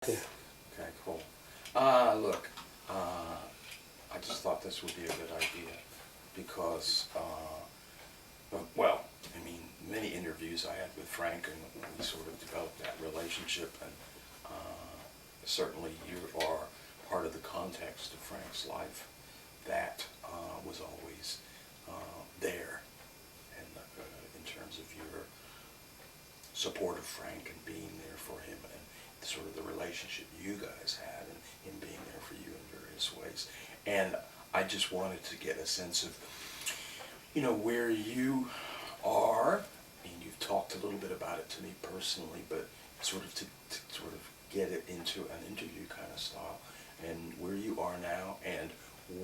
Yeah. Okay, cool. Look, I just thought this would be a good idea because, well, I mean, many interviews I had with Frank and we sort of developed that relationship, and certainly you are part of the context of Frank's life that was always there, and in terms of your support of Frank and being there for him, and sort of the relationship you guys had, and him being there for you in various ways. And I just wanted to get a sense of, you know, where you are, and you've talked a little bit about it to me personally, but sort of to sort of get it into an interview kind of style, and where you are now, and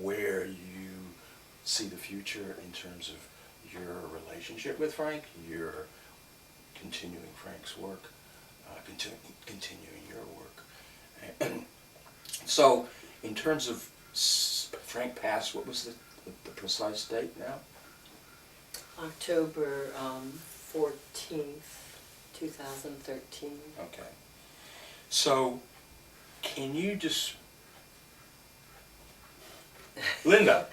where you see the future in terms of your relationship with Frank, your continuing Frank's work, continuing your work. And so, in terms of Frank passed, what was the precise date now? October 14th, 2013. Okay. So, can you just... Linda.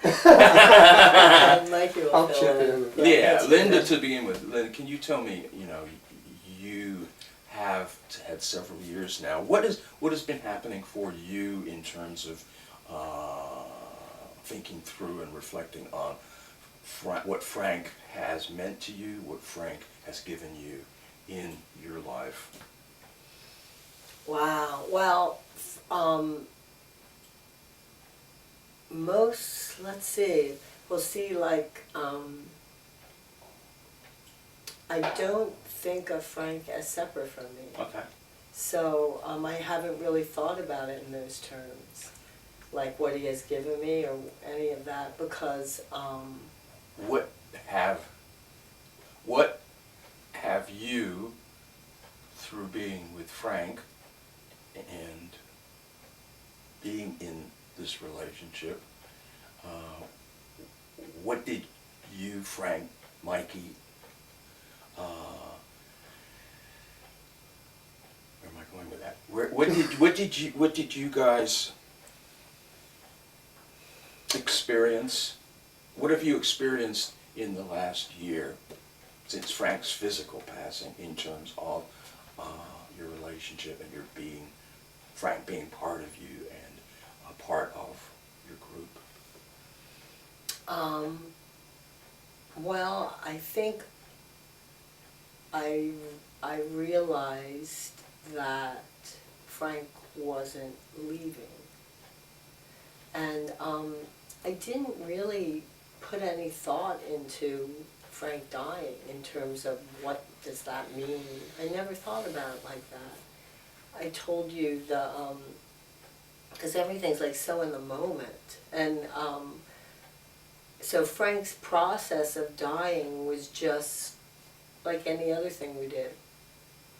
Mikey will I'll fill chip in. Yeah, that's Linda good. to begin with. Linda, can you tell me, you know, you have had several years now. What has been happening for you in terms of thinking through and reflecting on what Frank has meant to you, what Frank has given you in your life? Wow. Well, let's see, we'll see, like, I don't think of Frank as separate from me. Okay. So I haven't really thought about it in those terms, like what he has given me or any of that, because What have you, through being with Frank and being in this relationship, what did you, Frank, Mikee, where am I going with that? What did you guys experience? What have you experienced in the last year since Frank's physical passing in terms of your relationship and your being, Frank being part of you and a part of your group? Well, I think I realized that Frank wasn't leaving, and I didn't really put any thought into Frank dying in terms of what does that mean. I never thought about it like that. I told you because everything's like so in the moment, and so Frank's process of dying was just like any other thing we did.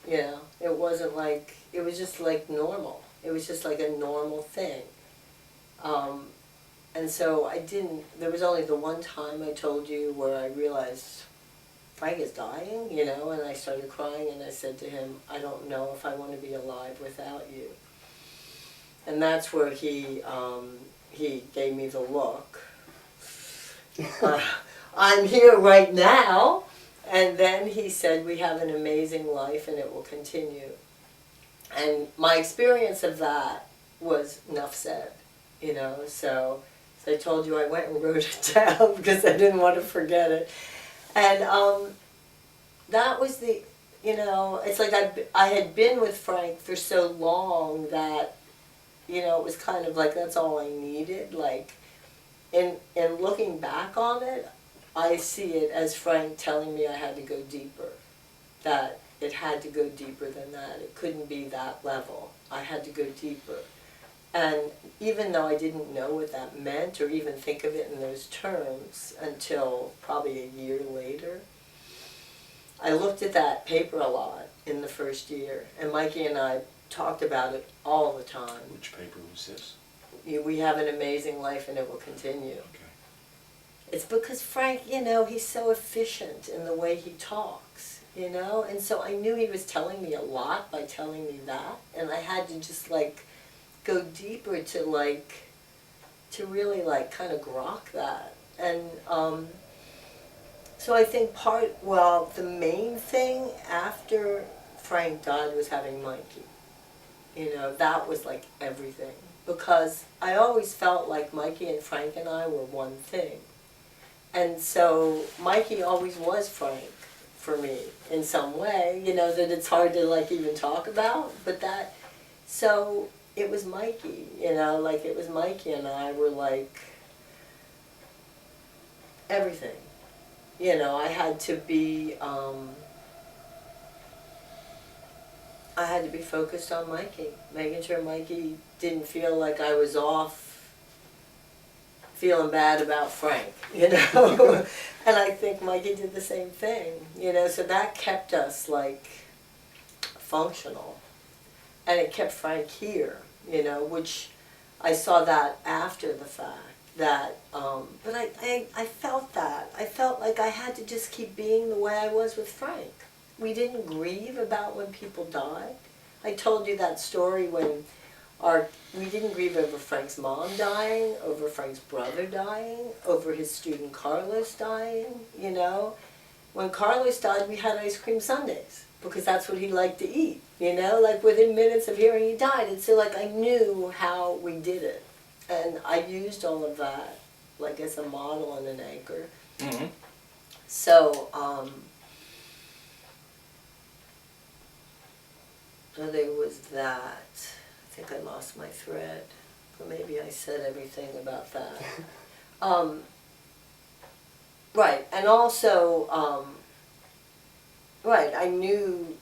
You know, it wasn't like, it was just like normal. It was just like a normal thing. And so there was only the one time I told you where I realized Frank is dying, you know, and I started crying, and I said to him, I don't know if I want to be alive without you. And that's where he gave me the look. I'm here right now. And then he said, we have an amazing life and it will continue. And my experience of that was enough said, you know. So I told you I went and wrote it down because I didn't want to forget it. And that was the, you know, it's like I had been with Frank for so long that, you know, it was kind of like that's all I needed. Like, in looking back on it, I see it as Frank telling me I had to go deeper, that it had to go deeper than that. It couldn't be that level. I had to go deeper. And even though I didn't know what that meant or even think of it in those terms until probably a year later, I looked at that paper a lot in the first year, and Mikey and I talked about it all the time. Which paper was this? We have an amazing life and it will continue. Okay. It's because Frank, you know, he's so efficient in the way he talks. you know? And so I knew he was telling me a lot by telling me that, and I had to just like go deeper to really like kind of grok that. And so I think the main thing after Frank died was having Mikey. You know, that was like everything. Because I always felt like Mikey and Frank and I were one thing. And so Mikey always was Frank for me in some way, you know, that it's hard to like even talk about. But so it was Mikey, you know, like it was Mikey and I were like everything. You know, I had to be focused on Mikey, making sure Mikey didn't feel like I was off feeling bad about Frank, you know. And I think Mikey did the same thing, you know, so that kept us like functional. And it kept Frank here, you know, which I saw that after the fact. But I felt that. I felt like I had to just keep being the way I was with Frank. We didn't grieve about when people died. I told you that story when we didn't grieve over Frank's mom dying, over Frank's brother dying, over his student Carlos dying, you know. When Carlos died, we had ice cream sundaes because that's what he liked to eat, you know, like within minutes of hearing he died. And so like I knew how we did it. And I used all of that like as a model and an anchor. Mm-hmm. So, so there was that. I think I lost my thread. Or maybe I said everything about that. Right, and also, right, I knew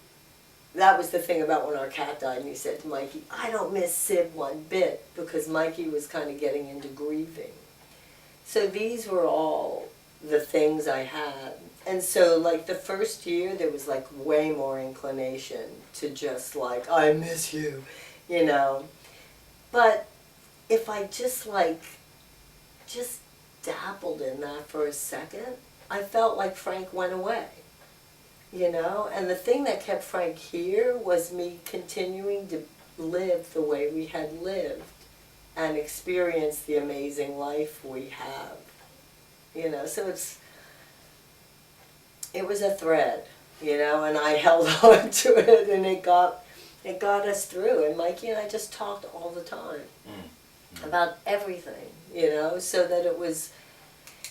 that was the thing about when our cat died, and he said to Mikey, I don't miss Sid one bit, because Mikey was kind of getting into grieving. So these were all the things I had. And so like the first year, there was like way more inclination to just like, I miss you, you know. But if I just dabbled in that for a second, I felt like Frank went away. You know, and the thing that kept Frank here was me continuing to live the way we had lived and experience the amazing life we have. You know, so it was a thread, you know, and I held on to it, and it got us through. And Mikey and I just talked all the time about everything, you know, so that it was.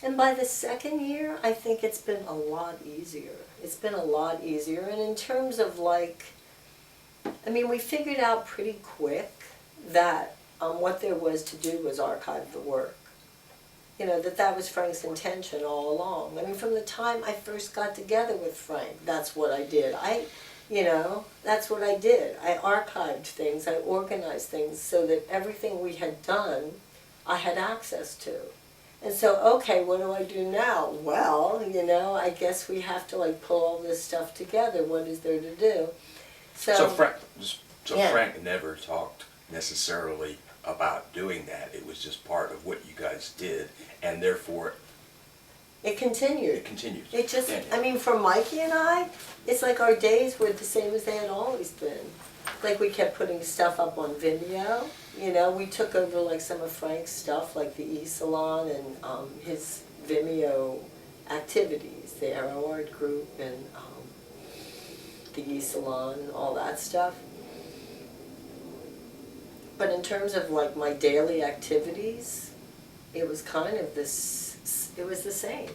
And by the second year, I think it's been a lot easier. It's been a lot easier. And in terms of like, I mean, we figured out pretty quick that what there was to do was archive the work. You know, that was Frank's intention all along. I mean, from the time I first got together with Frank, that's what I did. You know, that's what I did. I archived things, I organized things so that everything we had done, I had access to. And so, okay, what do I do now? Well, you know, I guess we have to like pull all this stuff together. What is there to do? So Frank yeah. Frank never talked necessarily about doing that. It was just part of what you guys did, and therefore it continued. It continued. It just, I mean, for Mikey and I, it's like our days were the same as they had always been. Like we kept putting stuff up on Vimeo. You know, we took over like some of Frank's stuff, like the e-salon and his Vimeo activities, the Arrow Art Group and the e-salon, all that stuff. But in terms of like my daily activities, it was kind of this, it was the same.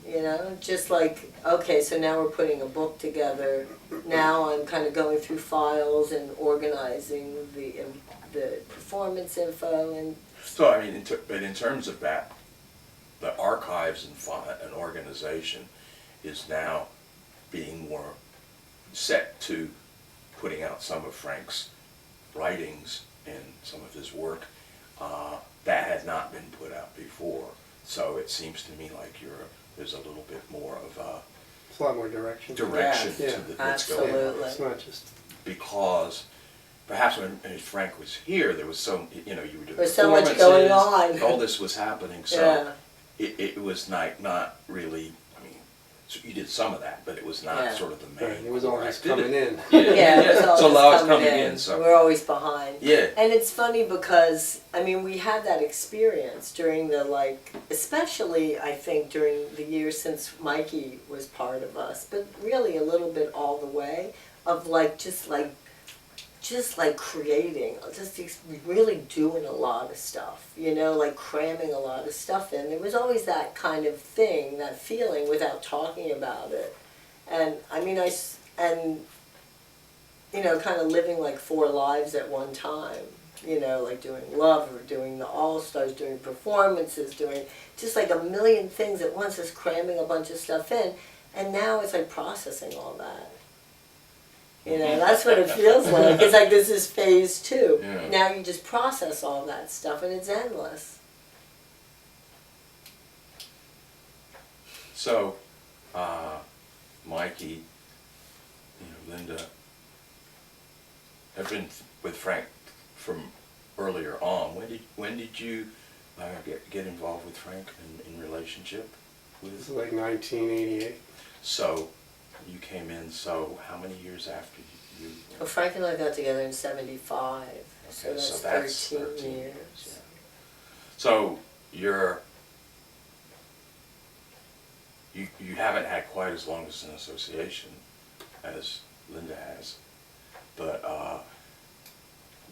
You know, just like, okay, so now we're putting a book together. Now I'm kind of going through files and organizing the performance info. And so, I mean, but in terms of that, the archives and organization is now being more set to putting out some of Frank's writings and some of his work. That had not been put out before. So it seems to me like there's a little bit more of a lot more direction. to what's going on. Absolutely. It's not just Because perhaps when Frank was here, there was so, you know, you were doing There's so much going on. all this was happening, so Yeah. it was not really, I mean, So you did some of that, but it was not Yeah. sort of the main. Right, it was all core just activity. coming in. Yeah, it was always So now it's coming coming in. in, so- We're always behind. Yeah. And it's funny because, I mean, we had that experience during the, like, especially, I think, during the years since Mikee was part of us, but really a little bit all the way, of, like, just like creating, just really doing a lot of stuff, you know, like cramming a lot of stuff in. There was always that kind of thing, that feeling without talking about it. And, I mean, and you know, kind of living like 4 lives at one time, you know, like doing Love or doing the All-Stars, doing performances, doing just like a million things at once, just cramming a bunch of stuff in. And now it's like processing all that. You know, that's what it feels like. It's like this is phase 2. Yeah. Now you just process all that stuff and it's endless. So, Mikee, Linda, have been with Frank from earlier on. When did you get involved with Frank in relationship It was with? like 1988. So, you came in. So, how many years after you? Well, Frank and I got together in 75, so Okay, that's 13 years. Yeah. So you haven't had quite as long as an association as Linda has, but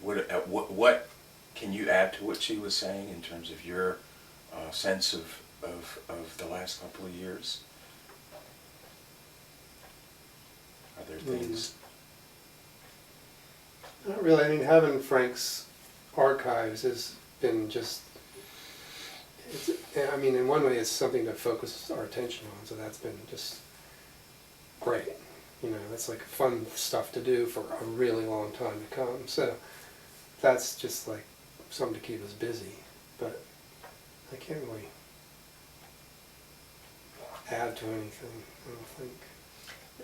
what can you add to what she was saying in terms of your sense of the last couple of years? Are there things? Not really. I mean, having Frank's archives has been just, I mean, in one way it's something to focus our attention on, so that's been just great. You know, that's like fun stuff to do for a really long time to come. So that's just like something to keep us busy. But I can't really add to anything, I don't think.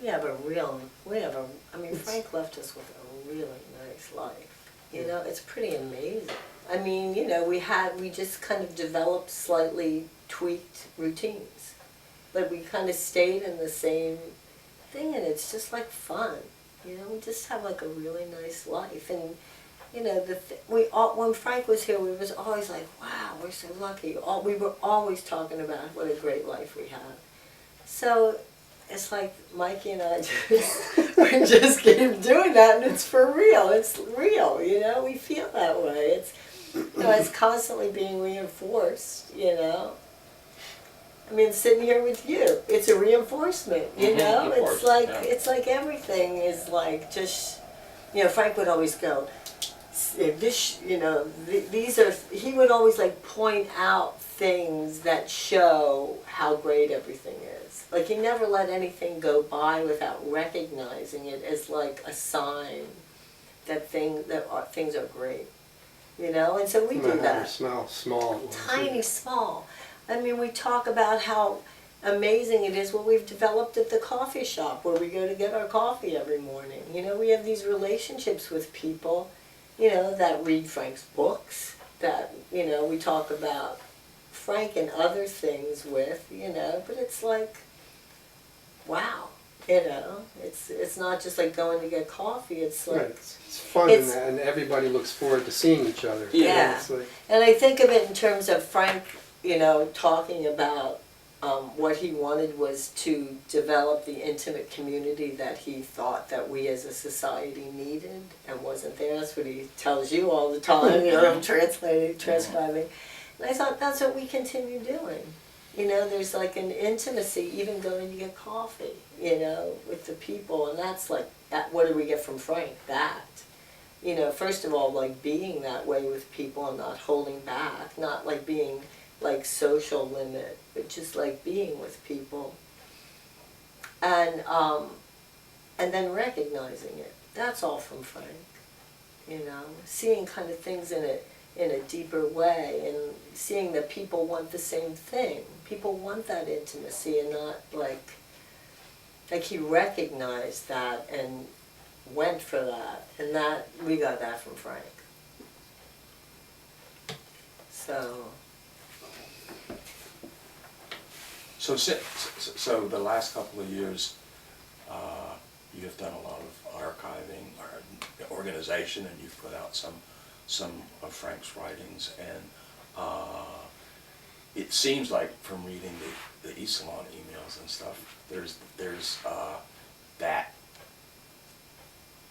I mean, Frank left us with a really nice life. You know, it's pretty amazing. I mean, you know, we just kind of developed slightly tweaked routines. Like we kind of stayed in the same thing and it's just like fun. You know, we just have like a really nice life. And, you know, when Frank was here, we was always like, wow, we're so lucky. We were always talking about what a great life we had. So it's like Mikee and I we just keep doing that, and it's for real. It's real, you know. We feel that way. It's constantly being reinforced, you know. I mean, sitting here with you, it's a reinforcement, you know. Of course, It's like everything is like just, you know. Frank would always go, this, you know, these are. He would always like point out things that show how great everything is. Like he never let anything go by without recognizing it as like a sign that things are great, you know. And so we do that. Smell small. Tiny, small. I mean, we talk about how amazing it is what we've developed at the coffee shop where we go to get our coffee every morning. You know, we have these relationships with people, you know, that read Frank's books, that, you know, we talk about Frank and other things with, you know, but it's like, wow, you know, it's not just like going to get coffee, it's like... Right. It's fun and everybody looks forward to seeing each other. Yeah, It's like, and I think of it in terms of Frank, you know, talking about what he wanted was to develop the intimate community that he thought that we as a society needed and wasn't there. That's what he tells you all the time, you know, I'm transcribing. And I thought that's what we continue doing. You know, there's like an intimacy, even going to get coffee, you know, with the people. And that's like, what did we get from Frank? That. You know, first of all, like being that way with people and not holding back, not like being like social limit, but just like being with people. And then recognizing it. That's all from Frank. You know, seeing kind of things in a deeper way and seeing that people want the same thing. People want that intimacy and not like he recognized that and went for that. And that, we got that from Frank. So the last couple of years, you have done a lot of archiving or organization, and you've put out some of Frank's writings, and it seems like from reading the e-salon emails and stuff, there's that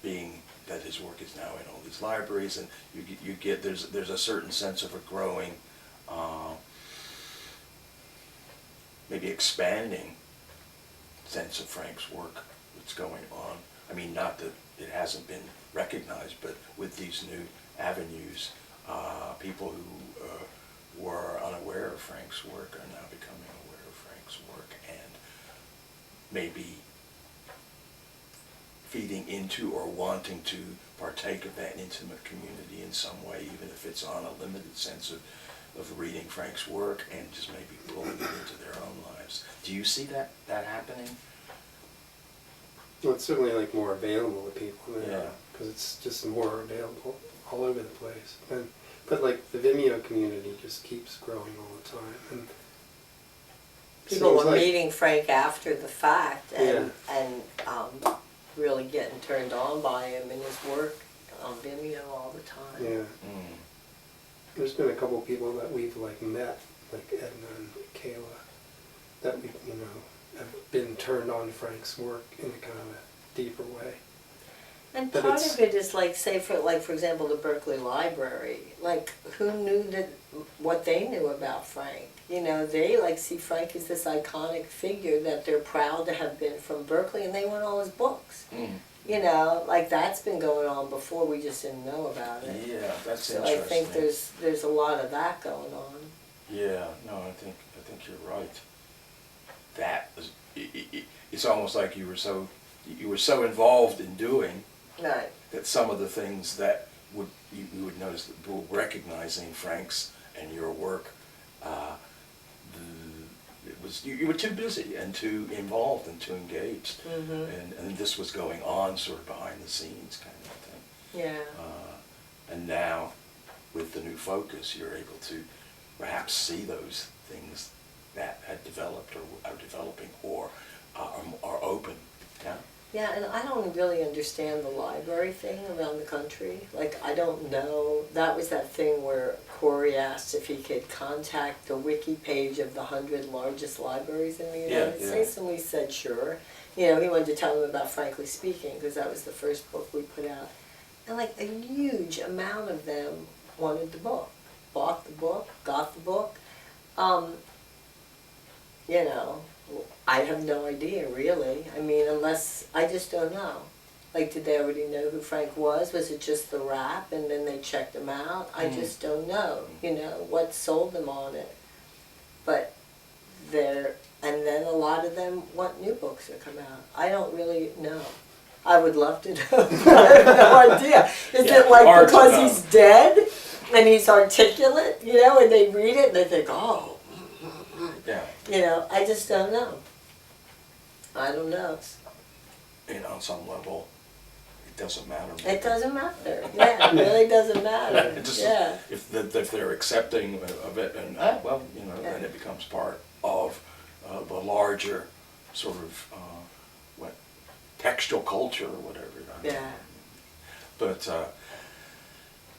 being that his work is now in all these libraries, and you get there's a certain sense of a growing, maybe expanding sense of Frank's work that's going on. I mean, not that it hasn't been recognized, but with these new avenues, people who were unaware of Frank's work are now becoming aware of Frank's work, and maybe feeding into or wanting to partake of that intimate community in some way, even if it's on a limited sense of reading Frank's work and just maybe pulling it into their own lives. Do you see that happening? Well, it's certainly like more available to people now, Yeah. because it's just more available all over the place. But like the Vimeo community just keeps growing all the time, and People seems were like- meeting Frank after the fact and really getting turned on by him and his work on Vimeo all the time. Yeah, Mm. there's been a couple of people that we've like met, like Edna and Kayla, that we have been turned on to Frank's work in a kind of a deeper way. And But part it's- of it is like, say for example, the Berkeley Library. Like, who knew what they knew about Frank? You know, they like see Frank as this iconic figure that they're proud to have been from Berkeley, and they want all his books. Mm. You know, like that's been going on before, we just didn't know about it. Yeah, that's So interesting. I think there's a lot of that going on. Yeah, no, I think you're right. That is, it's almost like you were so involved in doing Right. that some of the things that you would notice that people recognizing Frank's and your work, it was you were too busy and too involved and too engaged, and this was going on sort of behind the scenes kind of thing. Yeah. And now, with the new focus, you're able to perhaps see those things that had developed or are developing or are open. Yeah. Yeah, and I don't really understand the library thing around the country. Like, I don't know. That was that thing where Corey asked if he could contact the wiki page of the 100 largest libraries in the United Yeah. States, and we said sure. You know, he wanted to tell them about Frankly Speaking, because that was the first book we put out. And like a huge amount of them wanted the book, bought the book, got the book. You know, I have no idea, really. I mean, unless, I just don't know. Like, did they already know who Frank was? Was it just the rap and then they checked him out? I just don't know, you know, what sold them on it. But and then a lot of them want new books to come out. I don't really know. I would love to know, but I have no idea. Is Yeah, it like hard to because know. he's dead and he's articulate, you know, and they read it and they think, oh, Yeah. you know, I just don't know. I don't know. And on some level, it doesn't matter. It doesn't matter. Yeah, it really doesn't matter. It just, Yeah. if they're accepting of it, and well, you know, then it becomes part of the larger sort of textual culture or whatever. I mean. Yeah. But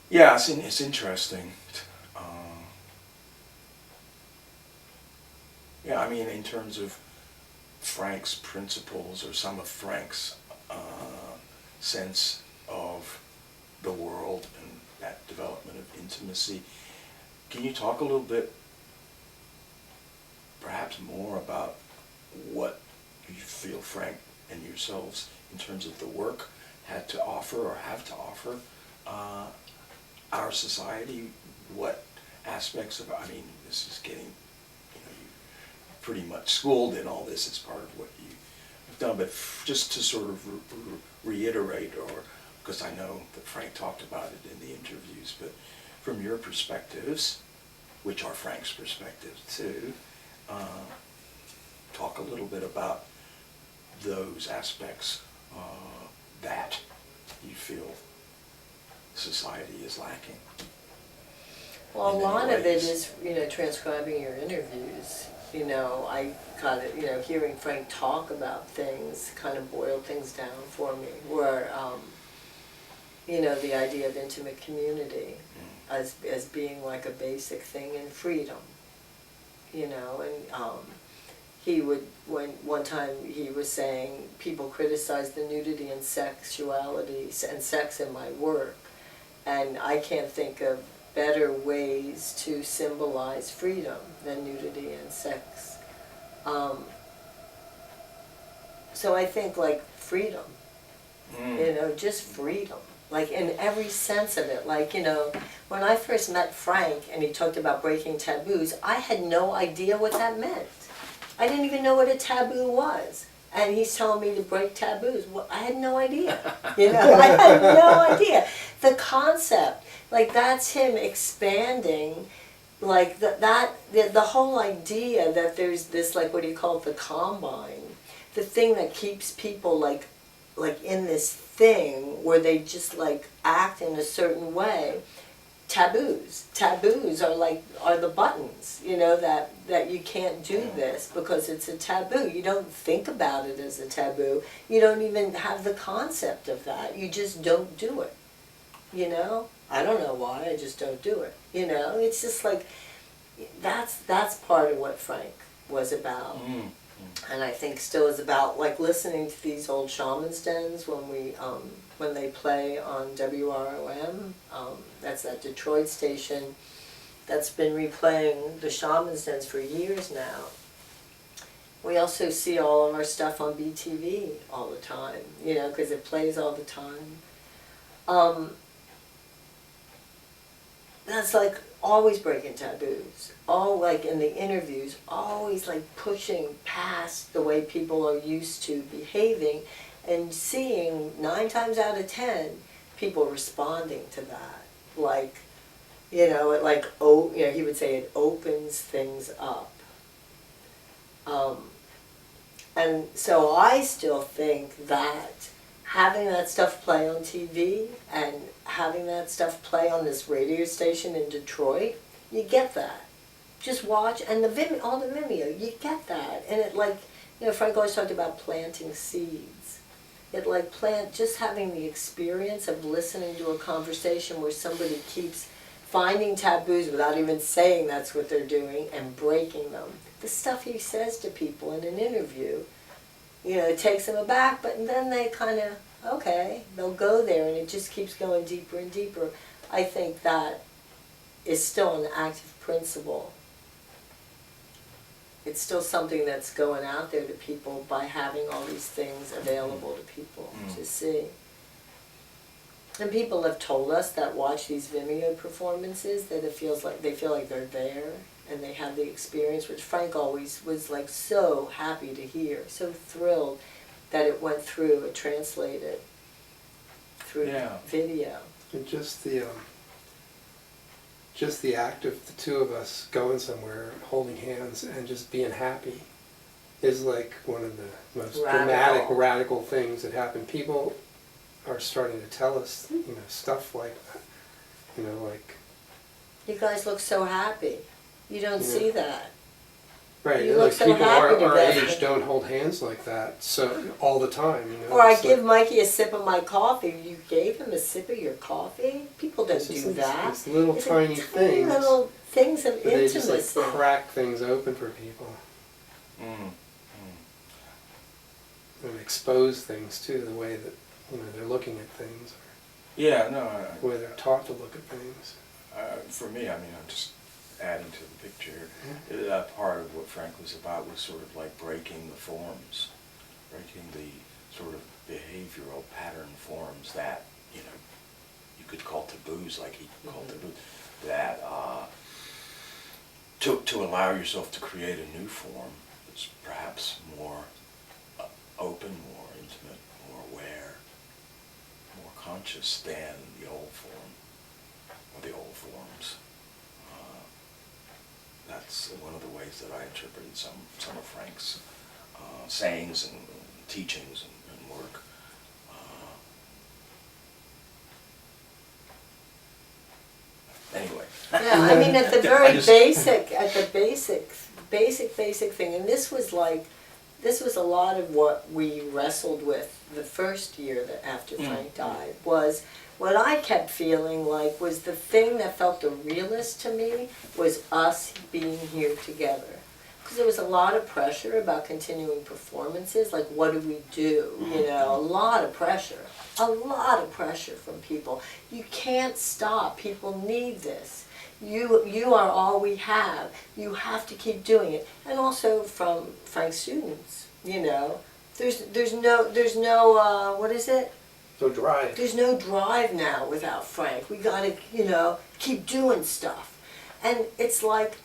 yeah, it's interesting. Yeah, I mean, in terms of Frank's principles or some of Frank's sense of the world and that development of intimacy, can you talk a little bit, perhaps more about what you feel Frank and yourselves, in terms of the work, had to offer or have to offer our society? What aspects of, I mean, this is getting, pretty much schooled in all this as part of what you have done, but just to sort of reiterate, or because I know that Frank talked about it in the interviews, but from your perspectives, which are Frank's perspectives too, talk a little bit about those aspects that you feel society is lacking. Well, a in many lot of it ways. is, you know, transcribing your interviews. you know, I kind of, you know, hearing Frank talk about things kind of boiled things down for me, where, you know, the idea of intimate community as being like a basic thing in freedom, you know, and he would, one time he was saying people criticize the nudity and sexuality and sex in my work, and I can't think of better ways to symbolize freedom than nudity and sex. So I think like freedom, you know, just freedom, like in every sense of it. Like, you know, when I first met Frank and he talked about breaking taboos, I had no idea what that meant. I didn't even know what a taboo was. And he's telling me to break taboos. Well, I had no idea. You know, I had no idea. The concept, like that's him expanding, like the whole idea that there's this, like, what do you call it, the combine, the thing that keeps people like in this thing where they just like act in a certain way. Taboos are the buttons, you know, that you can't do this because it's a taboo. You don't think about it as a taboo. You don't even have the concept of that. You just don't do it, you know? I don't know why, I just don't do it, you know? It's just like, that's part of what Frank was about. And I think still is about, like, listening to these old Shaman's Dens when they play on WROM. That's that Detroit station that's been replaying the Shaman's Dens for years now. We also see all of our stuff on BTV all the time, you know, because it plays all the time. That's like always breaking taboos, all like in the interviews, always like pushing past the way people are used to behaving and seeing 9 times out of 10 people responding to that. Like, you know, it like, oh, you know, he would say it opens things up. And so I still think that having that stuff play on TV and having that stuff play on this radio station in Detroit, you get that. Just watch, and all the Vimeo, you get that. And it like, you know, Frank always talked about planting seeds. It like just having the experience of listening to a conversation where somebody keeps finding taboos without even saying that's what they're doing and breaking them. The stuff he says to people in an interview, you know, it takes them aback, but then they kind of, okay, they'll go there, and it just keeps going deeper and deeper. I think that is still an active principle. It's still something that's going out there to people by having all these things available to people to see. And people have told us that watch these Vimeo performances that it feels like they feel like they're there and they have the experience, which Frank always was like so happy to hear, so thrilled that it went through, it translated through video. And just the act of the two of us going somewhere, holding hands, and just being happy is like one of the most dramatic, radical things that happen. People are starting to tell us, you know, stuff like that. You know, like, you guys look so happy. You don't see that. Right, You like look so people happy our today. age don't hold hands like that, so all the time, you know. Or I it's give like, Mikey a sip of my coffee. You gave him a sip of your coffee? People don't it's just do like that. It's little It's tiny like things. little things of But they intimacy. just like crack things open for people and expose things too, the way that, you know, they're looking at things, Yeah, no, or the way they're taught to look at things. for me, I mean, I'm just adding to the picture. That part of what Frank was about was sort of like breaking the forms, breaking the sort of behavioral pattern forms that, you know, you could call taboos, like he called taboos, that to allow yourself to create a new form that's perhaps more open, more intimate, more aware, more conscious than the old form, or the old forms. That's one of the ways that I interpreted some of Frank's sayings and teachings and work. Anyway. Yeah, I mean, at the very basic basic thing, and this was a lot of what we wrestled with the first year that after Frank died, was what I kept feeling like was the thing that felt the realest to me was us being here together. Because there was a lot of pressure about continuing performances, like what do we do, you know, a lot of pressure from people. You can't stop, people need this. You are all we have, you have to keep doing it. And also from Frank's students, you know, there's no what is it? No drive. There's no drive now without Frank. We gotta, you know, keep doing stuff. And it's like,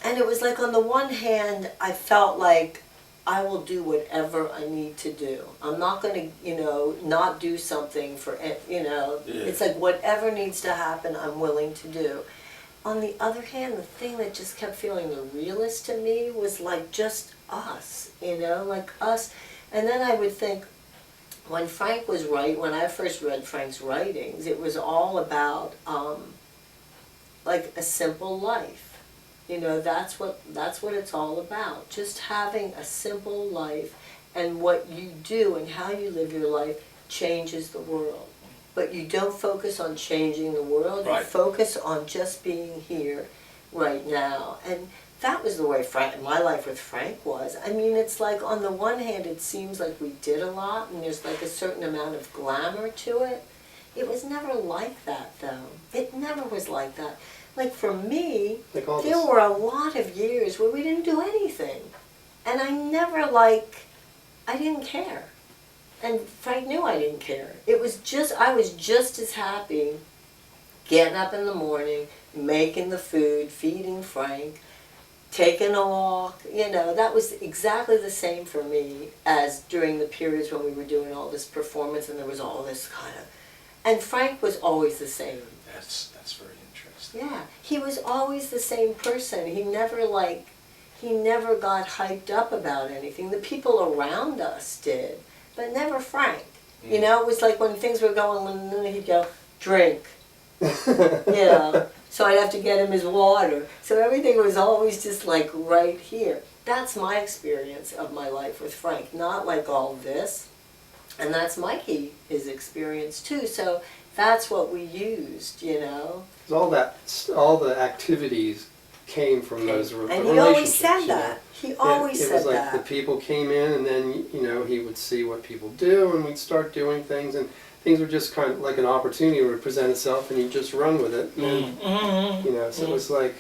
and it was like on the one hand, I felt like I will do whatever I need to do. I'm not gonna, you know, not do something for, you know, it's like whatever needs to happen, I'm willing to do. On the other hand, the thing that just kept feeling the realest to me was like just us, you know, like us. And then I would think, when Frank was when I first read Frank's writings, it was all about like a simple life. You know, that's what it's all about. Just having a simple life, and what you do and how you live your life changes the world. But you don't focus on changing the world, you focus on just being here right now. And that was the way my life with Frank was. I mean, it's like on the one hand it seems like we did a lot and there's like a certain amount of glamour to it. It was never like that though. It never was like that. Like for me, there were a lot of years where we didn't do anything. And I never I didn't care. And Frank knew I didn't care. It was just, I was just as happy getting up in the morning, making the food, feeding Frank, taking a walk, you know, that was exactly the same for me as during the periods when we were doing all this performance and there was all this kind of, and Frank was always the same. That's very interesting. Yeah, he was always the same person. He never got hyped up about anything. The people around us did, but never Frank. You know, it was like when things were going, and he'd go, drink. You know, so I'd have to get him his water. So everything was always just like right here. That's my experience of my life with Frank, not like all this. And that's Mikey, his experience too. So that's what we used, you know. All the activities came from those relationships. And he always said that. He always said that. It was like the people came in and then, you know, he would see what people do and we'd start doing things and things were just kind of like an opportunity would present itself and you just run with it. And, you know, so it was like,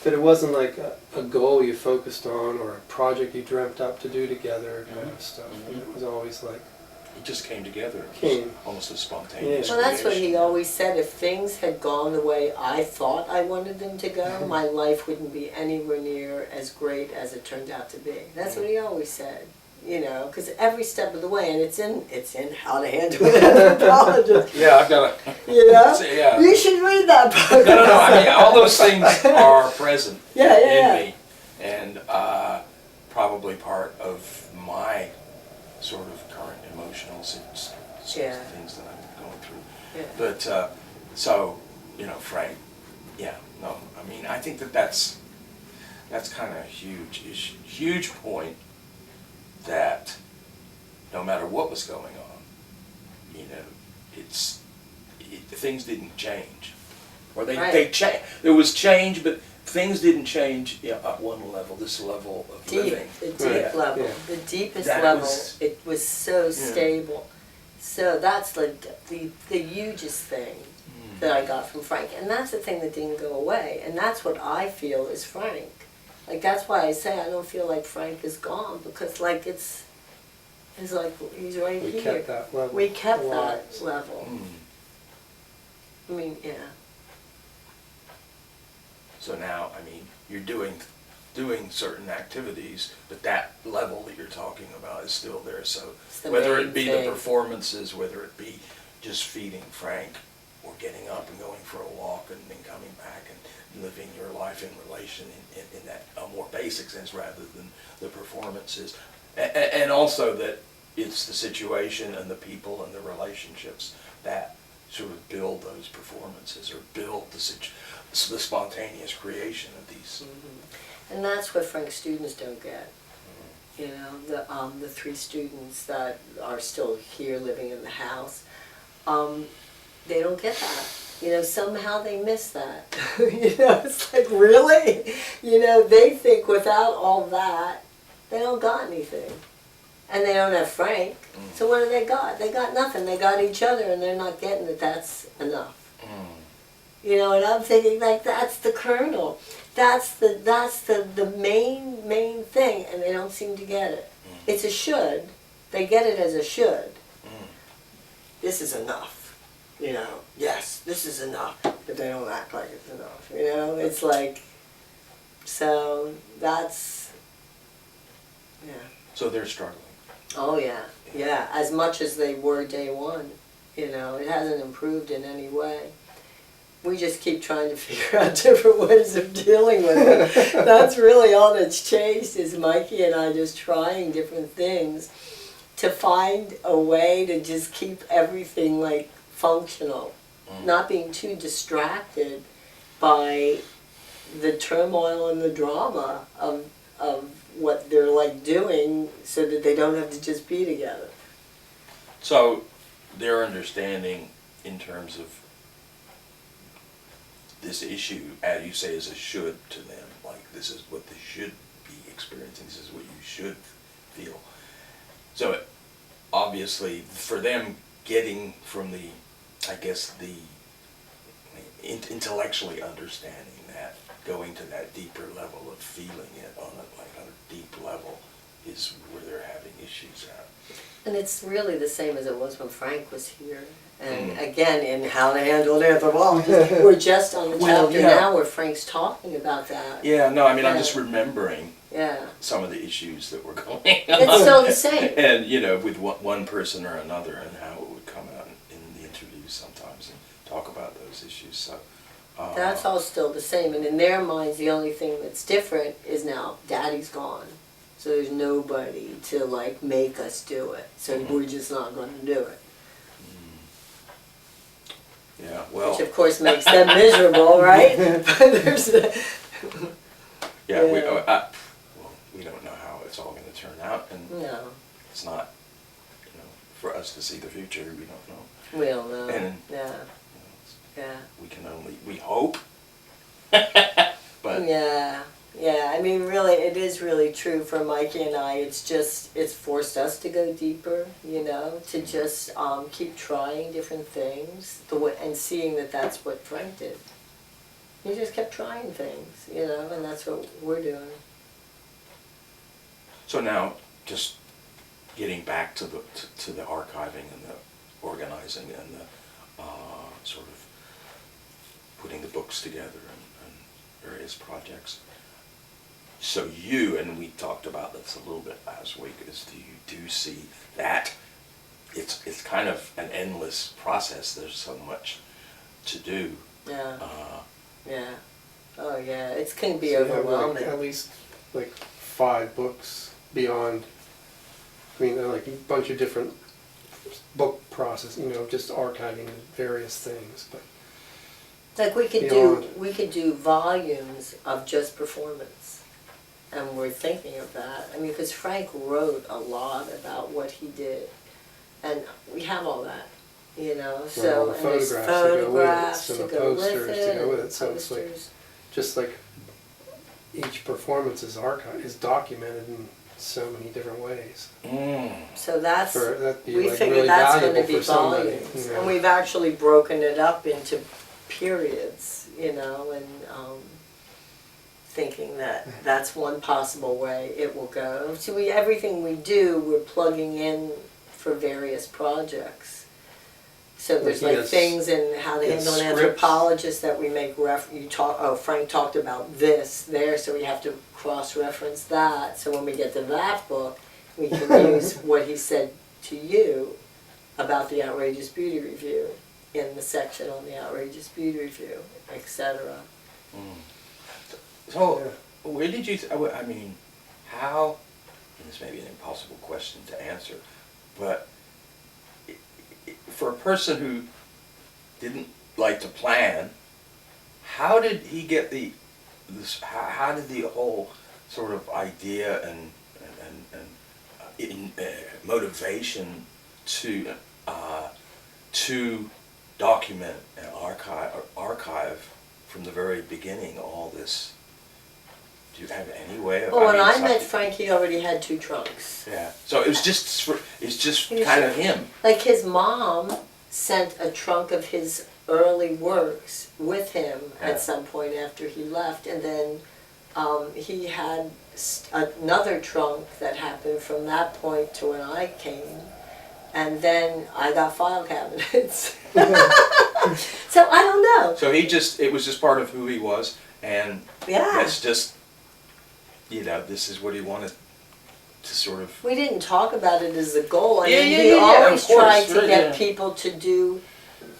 but it wasn't like a goal you focused on or a project you dreamt up to do together kind of stuff. And it was always like, it just came together. Came. Almost a spontaneous Well, that's what he creation. always said. If things had gone the way I thought I wanted them to go, my life wouldn't be anywhere near as great as it turned out to be. That's what he always said. You know, because every step of the way, and it's in How to Handle an Anthropologist. Yeah, I've got You know, yeah. you should read that book. No, I mean, all those things are present Yeah. in me, and probably part of my sort of current emotional things that I'm going through. Yeah. But so, you know, Frank, no, I mean, I think that's kind of a huge point. That no matter what was going on, you know, things didn't change, or they changed. There was change, but things didn't change at one level. This level of living, the deep level, the deepest level. It was so stable. So that's like the hugest thing that I got from Frank, and that's the thing that didn't go away, and that's what I feel is Frank. Like, that's why I say I don't feel like Frank is gone, because, like, it's like he's right here. We kept that level. We kept that level. I mean, yeah. So now, I mean, you're doing certain activities, but that level that you're talking about is still there. So whether it be the performances, whether it be just feeding Frank, or getting up and going for a walk and then coming back and living your life in relation in that more basic sense rather than the performances. And also that it's the situation and the people and the relationships that sort of build those performances or build the spontaneous creation of these. And that's what Frank's students don't get. You know, the 3 students that are still here living in the house, they don't get that. You know, somehow they miss that. You know, it's like, really? You know, they think without all that, they don't got anything. And they don't have Frank. So what do they got? They got nothing. They got each other, and they're not getting that that's enough. You know, and I'm thinking, like, that's the kernel. That's the main thing, and they don't seem to get it. It's a should. They get it as a should. This is enough. You know, yes, this is enough. But they don't act like it's enough. You know, it's like, so that's, yeah. So they're struggling. Oh yeah, yeah. As much as they were day one, you know, it hasn't improved in any way. We just keep trying to figure out different ways of dealing with it. That's really all that's changed, is Mikee and I just trying different things to find a way to just keep everything like functional, not being too distracted by the turmoil and the drama of what they're like doing, so that they don't have to just be together. So their understanding in terms of this issue, as you say, is a should to them. Like, this is what they should be experiencing. This is what you should feel. So obviously, for them, getting from the, I guess, the intellectually understanding that, going to that deeper level of feeling it on a deep level, is where they're having issues at. And it's really the same as it was when Frank was here. And again, in How to Handle an Anthropologist, we're just on the chapter now where Frank's talking about that. Yeah, no, I mean, I'm just remembering Yeah. some of the issues that were going on. It's still the same. And, you know, with one person or another, and how it would come out in the interviews sometimes and talk about those issues. So That's all still the same. And in their minds, the only thing that's different is now Daddy's gone. So there's nobody to, like, make us do it. So we're just not going to do it. yeah, well, Which, of course, makes them miserable, right? But there's yeah, yeah. We don't know how it's all going to turn out, and No, it's not, you know, for us to see the future. We don't know. we don't know. And Yeah, you know, yeah. we can only hope. But Yeah, yeah. I mean, really, it is really true for Mikee and I. It's just, it's forced us to go deeper, you know, to just keep trying different things, and seeing that that's what Frank did. He just kept trying things, you know, and that's what we're doing. so now, just getting back to the archiving and the organizing and the sort of putting the books together and various projects. So you, and we talked about this a little bit last week, is do see that it's kind of an endless process. There's so much to do. Yeah, yeah. Oh yeah, it's can be So you have, overwhelming. like, at least like 5 books beyond. I mean, like a bunch of different book process, you know, just archiving various things. But Like we could do volumes of just performance, and we're thinking of that. I mean, because Frank wrote a lot about what he did, and we have all that, you know. So all the and there's photographs photographs to to go with it, go and the posters with to it, go with and it. So it's like posters. just like each performance is documented in so many different ways. So that's That'd be we like figure really that's going valuable to be for somebody. volumes, You know? and we've actually broken it up into periods, you know, and thinking that that's one possible way it will go. So everything we do, we're plugging in for various projects. So there's Like, like things in How to Handle an scripts. Anthropologist that we make Frank talked about this there, so we have to cross-reference that. So when we get to that book, we can use what he said to you about the Outrageous Beauty Review in the section on the Outrageous Beauty Review, etc. So, Yeah. where did you, I mean, how, and this may be an impossible question to answer, but for a person who didn't like to plan, how did he get the this, how did the whole sort of idea and motivation to document and archive from the very beginning all this? Do you have any way of? Well, when I met something- Frank, he already had 2 trunks. Yeah. So it was just He was kind of just- him. Like his mom sent a trunk of his early works with him Yeah. at some point after he left, and then he had another trunk that happened from that point to when I came, and then I got file cabinets. So I don't know. So it was just part of who he was, and Yeah. that's just, this is what he wanted to sort of. We didn't talk about it as a goal. I Yeah, mean, yeah, he yeah, yeah, always of course, tried to right, get yeah. people to do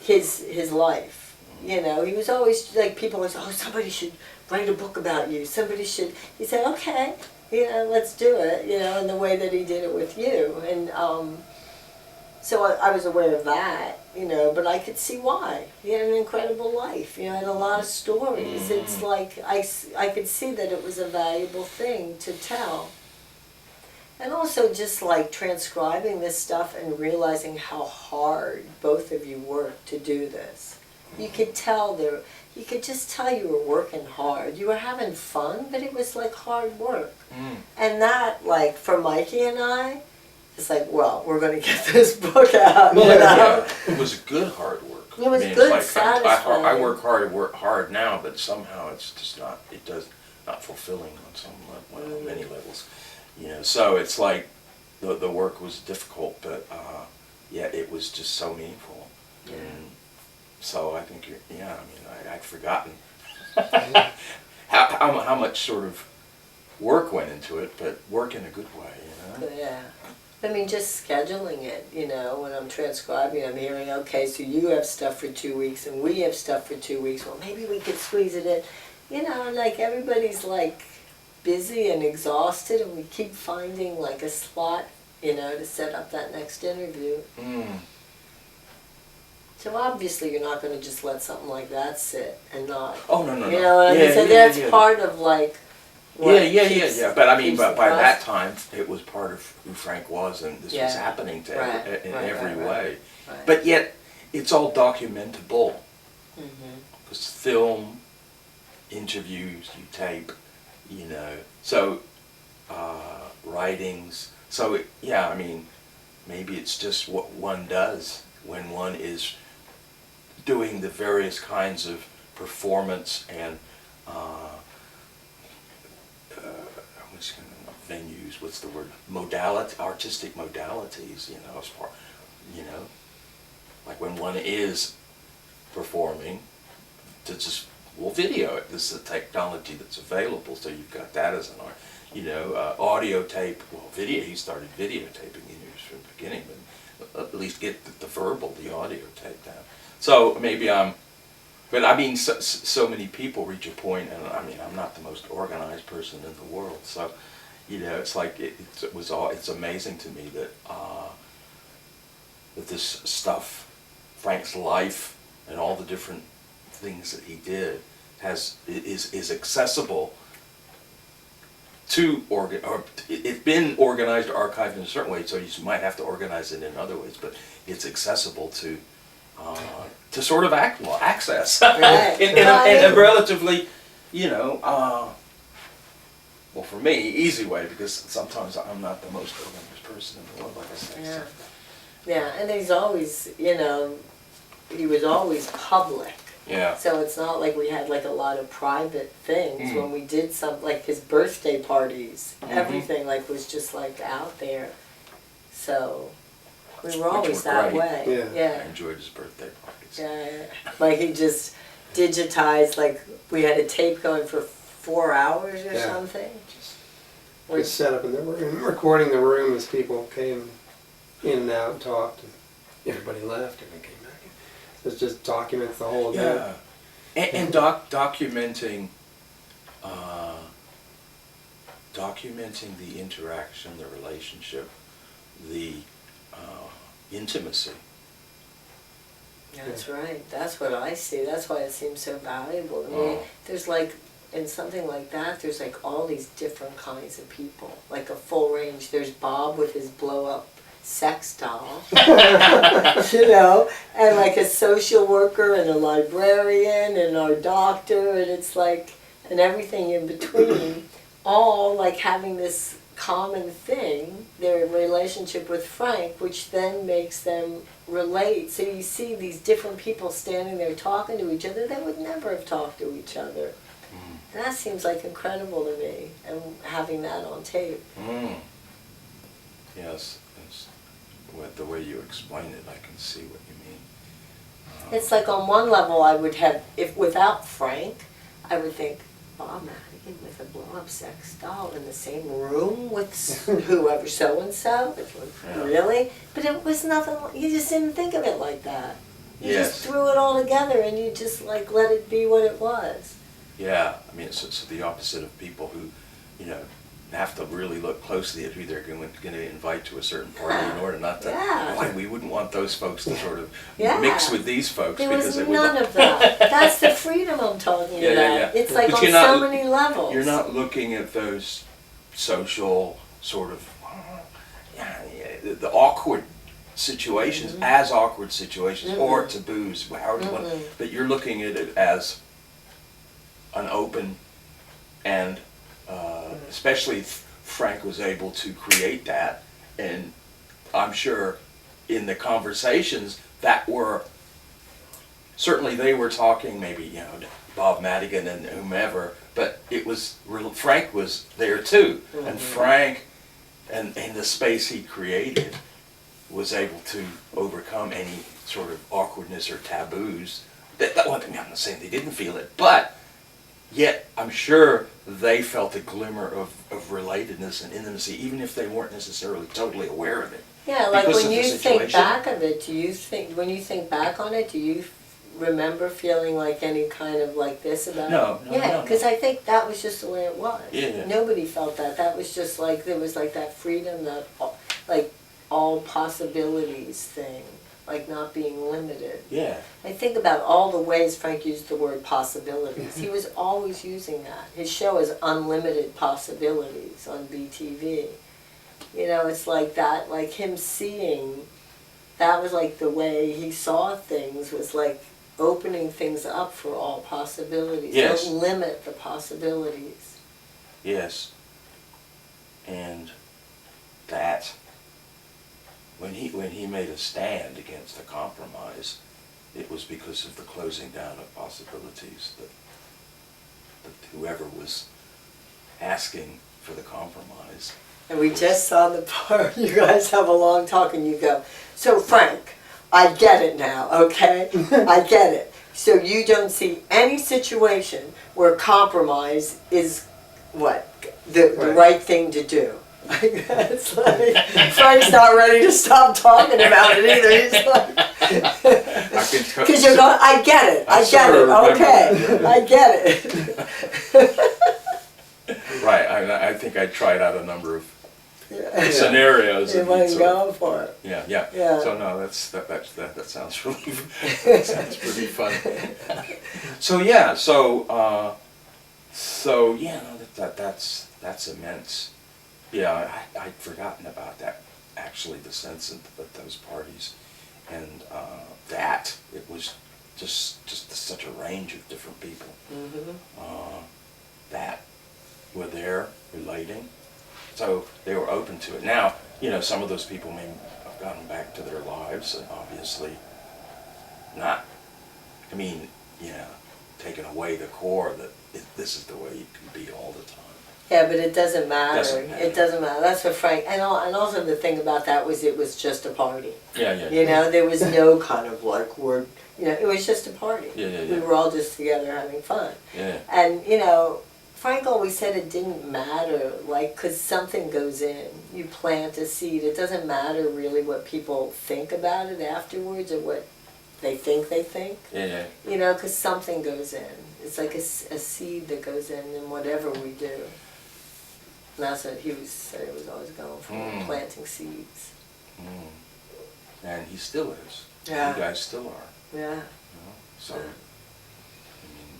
his life. He was always like, people always, oh, somebody should write a book about you. Somebody should. He said, okay, let's do it. In the way that he did it with you, and so I was aware of that. But I could see why. He had an incredible life. He had a lot of stories. It's like I could see that it was a valuable thing to tell. And also just like transcribing this stuff and realizing how hard both of you worked to do this. You could tell you could just tell you were working hard. You were having fun, but it was like hard work. And that, like, for Mikey and I, it's like, well, we're going to get this book out. Yeah. It was good hard work. It was it's good, like, satisfying. I work hard now, but somehow it's just not. It does not fulfilling on some level, many levels. So it's like the work was difficult, but yet it was just so meaningful. Yeah. And so I think I'd forgotten how much sort of work went into it, but work in a good way. Yeah. I mean, just scheduling it, when I'm transcribing, I'm hearing, okay, so you have stuff for 2 weeks and we have stuff for 2 weeks. Well, maybe we could squeeze it in. Like everybody's like busy and exhausted, and we keep finding like a slot, to set up that next interview. So obviously you're not going to just let something like that sit and not. Oh, no. You know what I mean? So that's part of like. Yeah. But I mean, keeps but the by that process. time, it was part of who Frank was, and this was Yeah. happening to Right, in right, every right, way. Right. But yet, it's all documentable. Because film, interviews, you tape, So, writings. So, I mean, maybe it's just what one does when one is doing the various kinds of performance and venues, what's the word? Artistic modalities, as part, like when one is performing, we'll video it. This is a technology that's available, so you've got that as an art. Audio tape, he started videotaping from the beginning, but at least get the verbal, the audio tape down. So maybe but I mean, so many people reach a point, and I mean, I'm not the most organized person in the world, so, it's like, it's amazing to me that, that this stuff, Frank's life, and all the different things that he did, is accessible to it's been organized, archived in a certain way, so you might have to organize it in other ways, but it's accessible to sort of access Right. in a relatively, well, for me, easy way, because sometimes I'm not the most organized person in the world, like I say. Yeah. So. Yeah, and he's always, he was always public. Yeah. So it's not like we had like a lot of private things when we did something, like his birthday parties, everything like was just like out there. So we were Which always were that great. way. I enjoyed his birthday parties. Yeah. Like he just digitized, like we had a tape going for 4 hours or something. We set up in the room, recording the room as people came in and out and talked, and everybody left and then came back in. So it just documents the whole event. Yeah, and documenting the interaction, the relationship, the intimacy. That's right. That's what I see. That's why it seems so valuable to me. Oh. There's like in something like that, there's like all these different kinds of people, like a full range. There's Bob with his blow-up sex doll, you know, and like a social worker and a librarian and our doctor, and it's like, and everything in between, all like having this common thing, their relationship with Frank, which then makes them relate. So you see these different people standing there talking to each other that would never have talked to each other. That seems like incredible to me, and having that on tape. Yes, it's, with the way you explain it, I can see what you mean. It's like on one level I would have, if without Frank, I would think, Bob Madigan with a blow-up sex doll in the same room with whoever so-and-so? Yeah. Really? But it was nothing, you just didn't think of it like that. You Yes. just threw it all together and you just like let it be what it was. Yeah, I mean, it's the opposite of people who, you know, have to really look closely at who they're going to invite to a certain party in order not to. Yeah. Boy, we wouldn't want those folks to sort of Yeah. mix with these folks There because was it would. none of that. That's the freedom I'm talking Yeah, about. yeah, yeah. It's like But on you're not- so many levels. You're not looking at those social sort of the awkward situations as awkward situations or taboos, however you want. But you're looking at it as an open and especially Frank was able to create that, and I'm sure in the conversations that were certainly they were talking, maybe, you know, Bob Madigan and whomever, but it was Frank was there too, and Frank and the space he created was able to overcome any sort of awkwardness or taboos. That I'm not saying they didn't feel it, but yet I'm sure they felt a glimmer of relatedness and intimacy, even if they weren't necessarily totally aware of it. Yeah, like Because when of the you think situation. back of it, when you think back on it, do you remember feeling like any kind of like this about No, it? no, Yeah, no, because no. I think that was just the way it was. Yeah. Nobody felt that. That was just like, there was like that freedom, that like all possibilities thing, like not being limited. Yeah. I think about all the ways Frank used the word possibilities. He was always using that. His show is Unlimited Possibilities on BTV. You know, it's like that, like him seeing, that was like the way he saw things, was like opening things up for all possibilities. Yes. Don't limit the possibilities. Yes. And that when he made a stand against the compromise, it was because of the closing down of possibilities that whoever was asking for the compromise. And we just saw the part, you guys have a long talk and you go, so Frank, I get it now, okay? I get it. So you don't see any situation where compromise is what? The right thing to do. It's like, Frank's not ready to stop talking about it either. He's like, because you're going, I get it, I get it, okay, I get it. Right, I think I tried out a number of Yeah. scenarios. You and wasn't sort of- going for it. Yeah, yeah. Yeah. So no, that sounds really that sounds pretty fun. So yeah, so yeah, no, that's immense. Yeah, I'd forgotten about that. Actually, the sense at those parties, and that it was just such a range of different people that were there relating. So they were open to it. Now, you know, some of those people may have gotten back to their lives and obviously not, I mean, you know, taken away the core that this is the way you can be all the time. Yeah, but it doesn't matter. Doesn't matter. It doesn't matter. That's what Frank, and also the thing about that was it was just a party. Yeah. You know, there was no kind of like word, you know, it was just a party. Yeah. We were all just together having fun. Yeah. And, you know, Frank always said it didn't matter, like, because something goes in. You plant a seed. It doesn't matter really what people think about it afterwards or what they think. Yeah. You know, because something goes in. It's like a seed that goes in whatever we do. And that's what said he was always going for, planting seeds. And he still is. Yeah. You guys still are. Yeah. You know? So, I mean,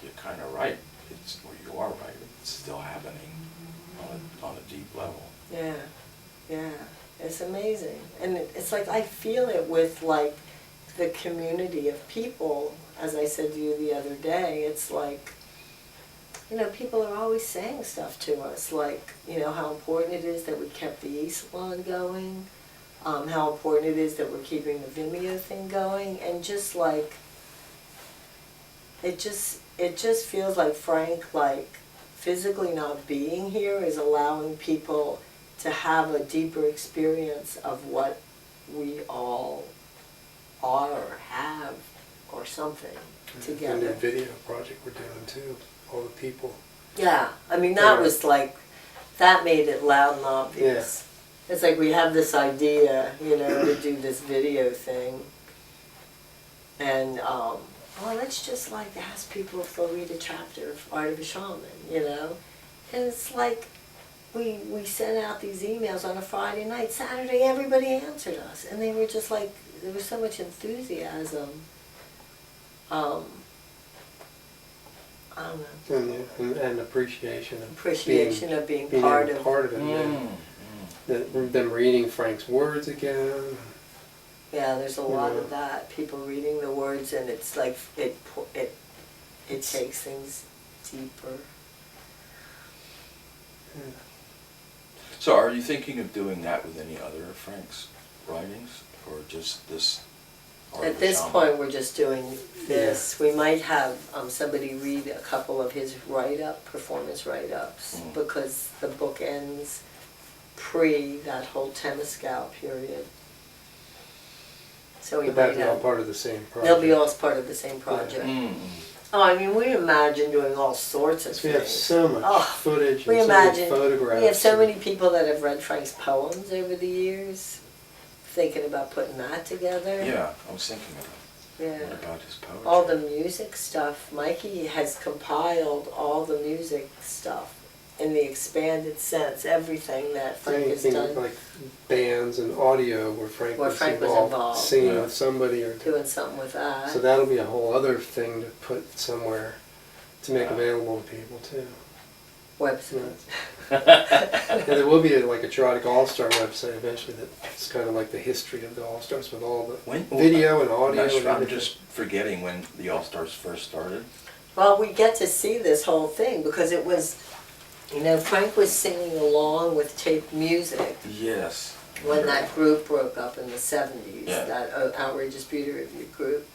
you're kind of right. it's, well, you are right, it's still happening on a deep level. Yeah, yeah, it's amazing. And it's like I feel it with like the community of people, as I said to you the other day, it's like, you know, people are always saying stuff to us, like, you know, how important it is that we kept the e-salon going, how important it is that we're keeping the Vimeo thing going, and just like, it just feels like Frank, like, physically not being here is allowing people to have a deeper experience of what we all are or have or something together. And the video project we're doing too, all the people. Yeah, I mean, that was like, that made it loud and obvious. Yeah. It's like we have this idea, you know, to do this video thing. And, well, let's just like ask people if they'll read a chapter of Art of a Shaman, you know? And it's like, we sent out these emails on a Friday night. Saturday, everybody answered us. And they were just like, there was so much enthusiasm. I don't know. And appreciation of being part of it. And them reading Frank's words again. Yeah, there's a lot of that. People reading the words, and it's like it takes things deeper. Yeah. So are you thinking of doing that with any other of Frank's writings, or just this? At this point, we're just doing this. Yeah. We might have somebody read a couple of his performance write-ups, because the book ends pre that whole Temescal period. So we might be all part of the same project. They'll be all part of the same project. Yeah. Oh, I mean, we imagine doing all sorts of things. We have so much footage and many photographs. We have so many people that have read Frank's poems over the years, thinking about putting that together. Yeah, I was thinking of it. Yeah. What about his poetry? All the music stuff. Mikee has compiled all the music stuff in the expanded sense, everything that Frank has done. Like bands and audio where Frank was involved. Singing with somebody or doing something with that. So that'll be a whole other thing to put somewhere to make available to people too. Website. And there will be like a Erotic All-Star website eventually that's kind of like the history of the All-Stars with all the video and audio. I'm just forgetting when the All-Stars first started. Well, we get to see this whole thing because it was, you know, Frank was singing along with tape music. Yes. When that group broke up in the 70s, yeah. That Outrageous Beauty Review group.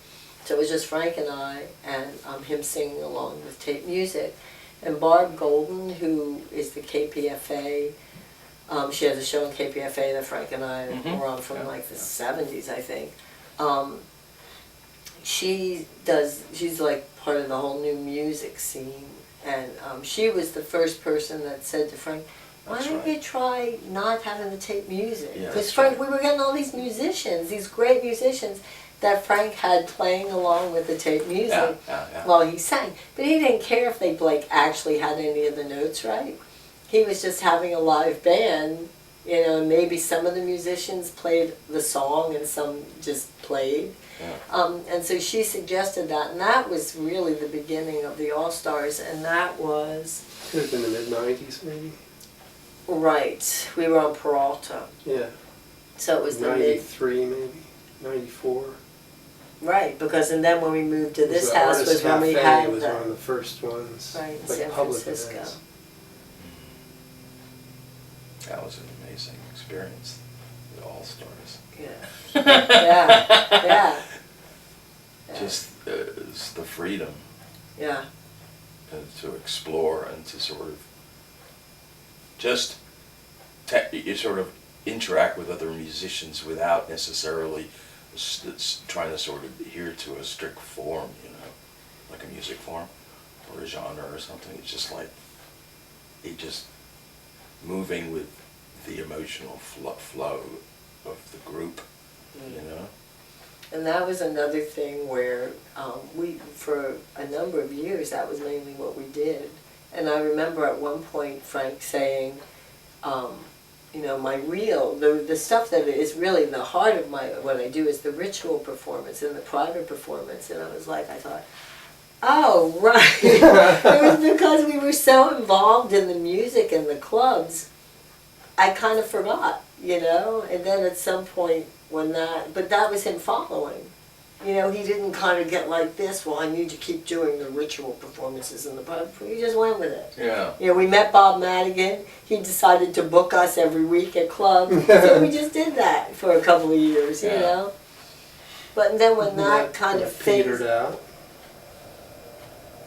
So it was just Frank and I and him singing along with tape music. And Barb Golden, who is the KPFA, she has a show on KPFA that Frank and I were on from like the 70s, I think. She's like part of the whole new music scene. And she was the first person that said to Frank, why don't you try not having the tape music? Because Frank, we were getting all these musicians, these great musicians that Frank had playing along with the tape music while he sang. But he didn't care if they actually had any of the notes right. He was just having a live band, you know, and maybe some of the musicians played the song and some just played. And so she suggested that, and that was really the beginning of the All-Stars, and that was... Could have been the mid-90s, maybe? Right. We were on Peralta. Yeah. So it was the 93, maybe? 94? Right, because and then when we moved to this house was when we had it was one of the first ones, right, in like San public Francisco. events. That was an amazing experience. The All-Stars. Yeah. Yeah. Just the freedom. Yeah. To explore and to sort of just you sort of interact with other musicians without necessarily trying to sort of adhere to a strict form, you know, like a music form or a genre or something. It's just like moving with the emotional flow of the group, you know. And that was another thing where for a number of years, that was mainly what we did. And I remember at one point Frank saying, you know, the stuff that is really the heart of what I do is the ritual performance and the private performance. And I thought, Oh, right. It was because we were so involved in the music and the clubs, I kind of forgot, you know? And then at some point when but that was him following. You know, he didn't kind of get like this, well, I need to keep doing the ritual performances in the pub. He just went with it. Yeah. You know, we met Bob Madigan. He decided to book us every week at clubs. So we just did that for a couple of years, you know? But then when that kind of petered out.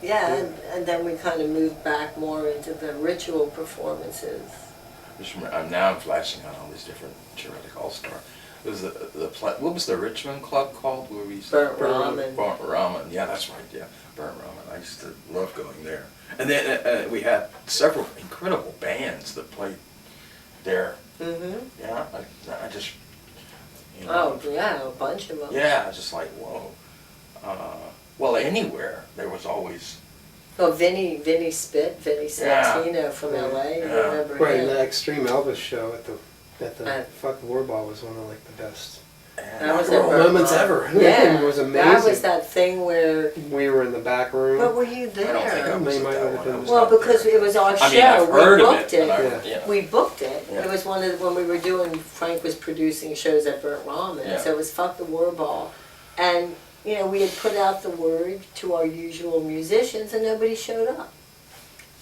Yeah, and then we kind of moved back more into the ritual performances. Now I'm flashing on all these different Genetic All-Star. It was what was the Richmond club called? Where we used Burnt Ramen. Burnt Ramen, yeah, that's right, yeah. Burnt Ramen. I used to love going there. And then we had several incredible bands that played there. Mm-hmm. Yeah, I just, you know. Oh, yeah, a bunch of them. Yeah, I was just like, whoa. Well, anywhere, there was always... Oh, Vinny Santino from LA, you remember right, him? the Extreme Elvis show at the fucking War Ball was one of like the best moments ever. Yeah, It was amazing. That was that thing where... We were in the back room. But were you there? I don't think I was at that one. Well, because it was our show. I mean, I've heard we of booked it. We booked it. Yeah. It was one of when we were doing, Frank was producing shows at Burnt Ramen. Yeah. So it was Fuck the War Ball. And, you know, we had put out the word to our usual musicians and nobody showed up.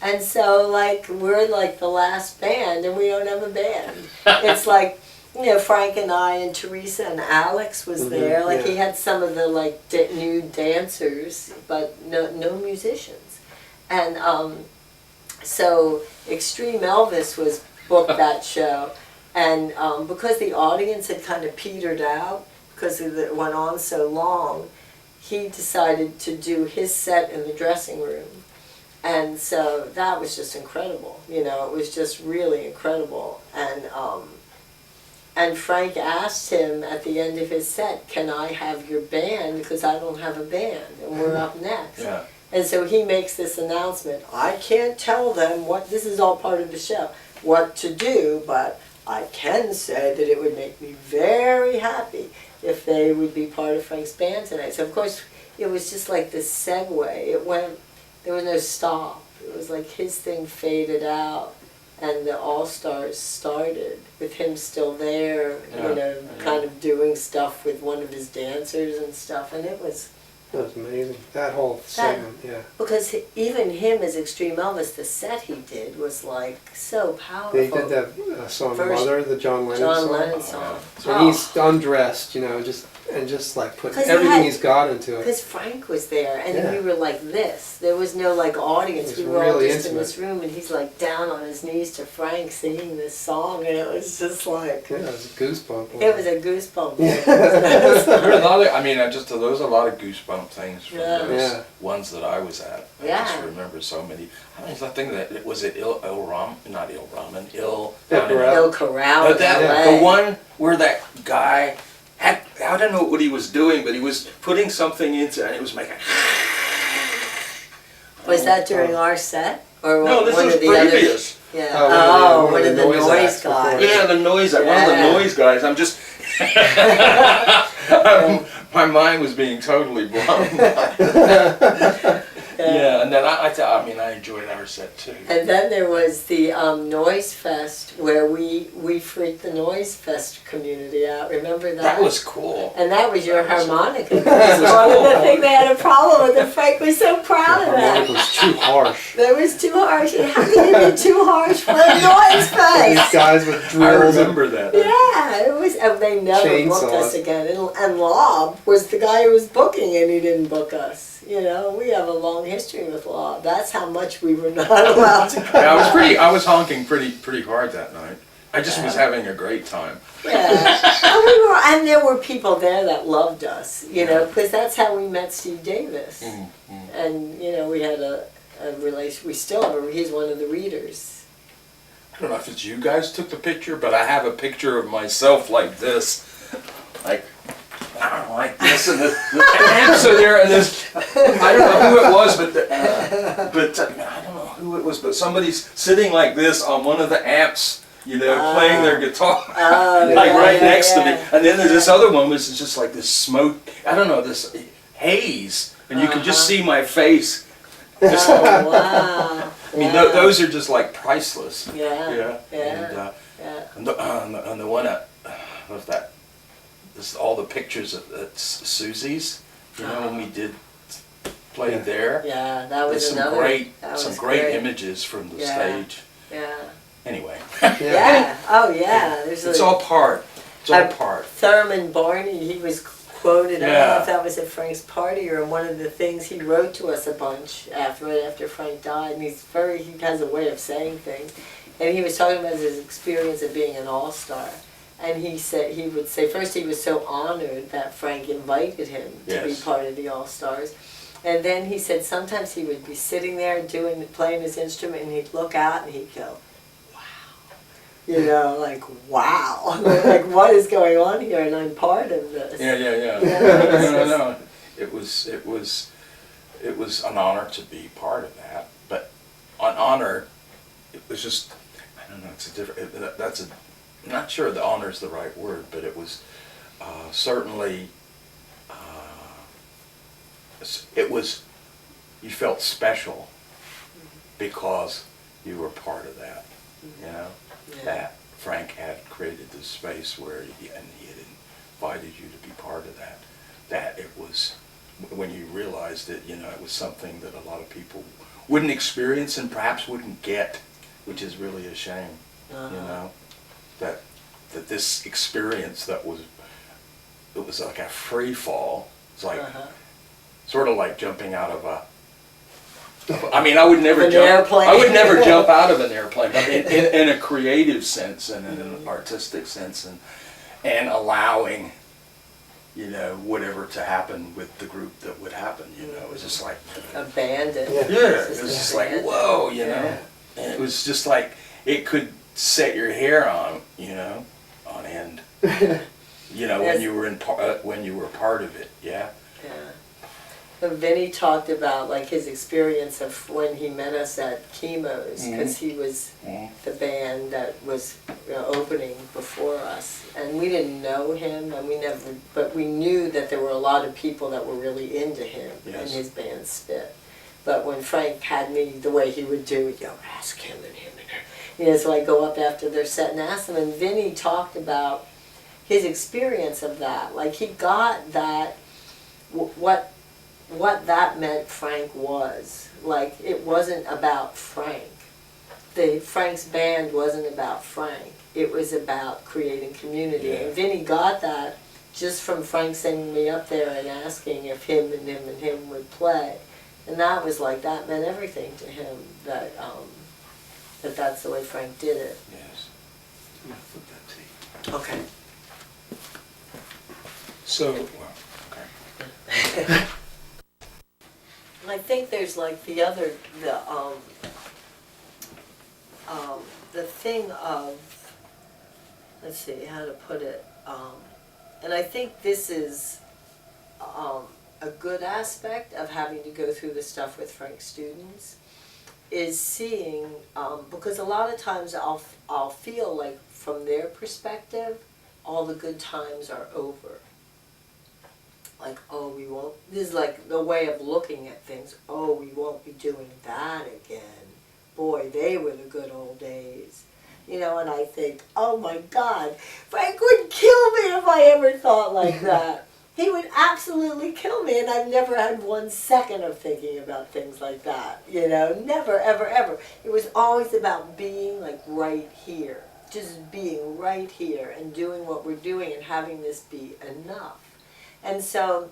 And so, like, we're like the last band and we don't have a band. It's like, you know, Frank and I and Teresa and Alex was there. Like, he had some of the, like, new dancers, but no musicians. And so Extreme Elvis was booked that show. And because the audience had kind of petered out, because it went on so long, he decided to do his set in the dressing room. And so that was just incredible. You know, it was just really incredible. And Frank asked him at the end of his set, can I have your band? Because I don't have a band, and we're up next. Yeah. And so he makes this announcement. I can't tell them this is all part of the show, what to do, but I can say that it would make me very happy if they would be part of Frank's band tonight. So of course, it was just like this segue. It went, there was no stop. It was like his thing faded out and the All-Stars started with him still there, you know, kind of doing stuff with one of his dancers and stuff. And it was... That was amazing. That whole segment, yeah. Because even him as Extreme Elvis, the set he did was like so powerful. They did that song Mother, the John Lennon song. So he's undressed, you know, just like putting everything he's got into it. Because Frank was there, and we were like this. There was no like audience. We were really all just intimate. in this room, and he's like down on his knees to Frank singing this song, and it was just like... Yeah, it was a goosebump. It was a goosebump. There are a lot of, I mean, there was a lot of goosebump things from those ones that I was at. I just remember so many. I mean, I think that was it Il Corral. The one where that guy had, I don't know what he was doing, but he was putting something into, and it was making. Was that during our set? Or no, this one was of the previous. Others? Yeah. One of the noise guys. Yeah, the noise. One of the noise guys. I'm just. My mind was being totally blown. Yeah, and then I mean, I enjoyed our set too. And then there was the Noise Fest where we freaked the Noise Fest community out. Remember that? That was cool. And that was your harmonica. That was one of the things they had a problem with, and Frank was so proud of that. It was too harsh. That was too harsh. How can you be too harsh for a Noise Fest? These guys with drills. I remember that. Yeah, it was. And they never booked us again. And Lob was the guy who was booking, and he didn't book us. You know, we have a long history with Lob. That's how much we were not allowed to go. Yeah, I was honking pretty hard that night. I just was having a great time. Yeah, and there were people there that loved us. You know, because that's how we met Steve Davis. And you know, we had a relation. We still have. He's one of the readers. I don't know if it's you guys took the picture, but I have a picture of myself like this, like this, and the amps are there, and there's, I don't know who it was, but I don't know who it was, but somebody's sitting like this on one of the amps, you know, playing their guitar, like next to me, and then there's this other one, which is just like this smoke, I don't know, this haze and you could just see my face. Just, Oh, wow. I mean, Wow. those are just like priceless. Yeah. Yeah. Yeah. And the one of that, this, all the pictures at Susie's, you know, when we did played there. Yeah, that was There's another. That was some great images from the stage. Yeah. Anyway. Yeah. Oh, yeah. There's It's all part. It's all part. Thurman Barney, he was quoted. I don't know Yeah. if that was at Frank's party or one of the things he wrote to us a bunch right after Frank died. And he has a way of saying things. And he was talking about his experience of being an all-star. And he would say, first he was so honored that Frank invited him to be part of the All-Stars. And then he said sometimes he would be sitting there playing his instrument, and he'd look out and he'd go, wow. You know, like, wow. Like, what is going on here? And I'm part of this. Yeah. No. It was an honor to be part of that. But an honor, it was just, I don't know, it's a different, I'm not sure the honor is the right word, but it was certainly, you felt special because you were part of that, you know, that Frank had created this space where he had invited you to be part of that it was, when you realized it, you know, it was something that a lot of people wouldn't experience and perhaps wouldn't get, which is really a shame, you know, that this experience it was like a free fall. It's like, sort of like jumping out of I mean, I would never jump out of an airplane, but in a creative sense and in an artistic sense, and allowing, you know, whatever to happen with the group that would happen, you know. It was just like abandoned. Yeah, it was just like, whoa, you know. And it was just like, it could set your hair on, you know, on end. You know, when you were part of it, yeah. And Vinny talked about like his experience of when he met us at Chemo's, because he was the band that was opening before us, and we didn't know him, and but we knew that there were a lot of people that were really into him and his band Spit. But when Frank had me the way he would do, ask him and him and her. You know, so I go up after their set and ask them, and Vinny talked about his experience of that. Like, he got that, what that meant Frank was. Like, it wasn't about Frank. Frank's band wasn't about Frank. It was about creating community. And Vinny got that just from Frank sending me up there and asking if him and him and him would play. And that was like, that meant everything to him, that's the way Frank did it. Yes. I'm gonna flip that to you. Okay. So, Okay. I think there's like the thing of, let's see how to put it, and I think this is a good aspect of having to go through the stuff with Frank's students, is seeing, because a lot of times I'll feel like from their perspective, all the good times are over. Like, oh, we won't, this is like the way of looking at things. Oh, we won't be doing that again. Boy, they were the good old days. You know, and I think, oh my God, Frank would kill me if I ever thought like that. He would absolutely kill me, and I've never had 1 second of thinking about things like that. You know, never, ever, ever. It was always about being like right here. Just being right here and doing what we're doing and having this be enough. And so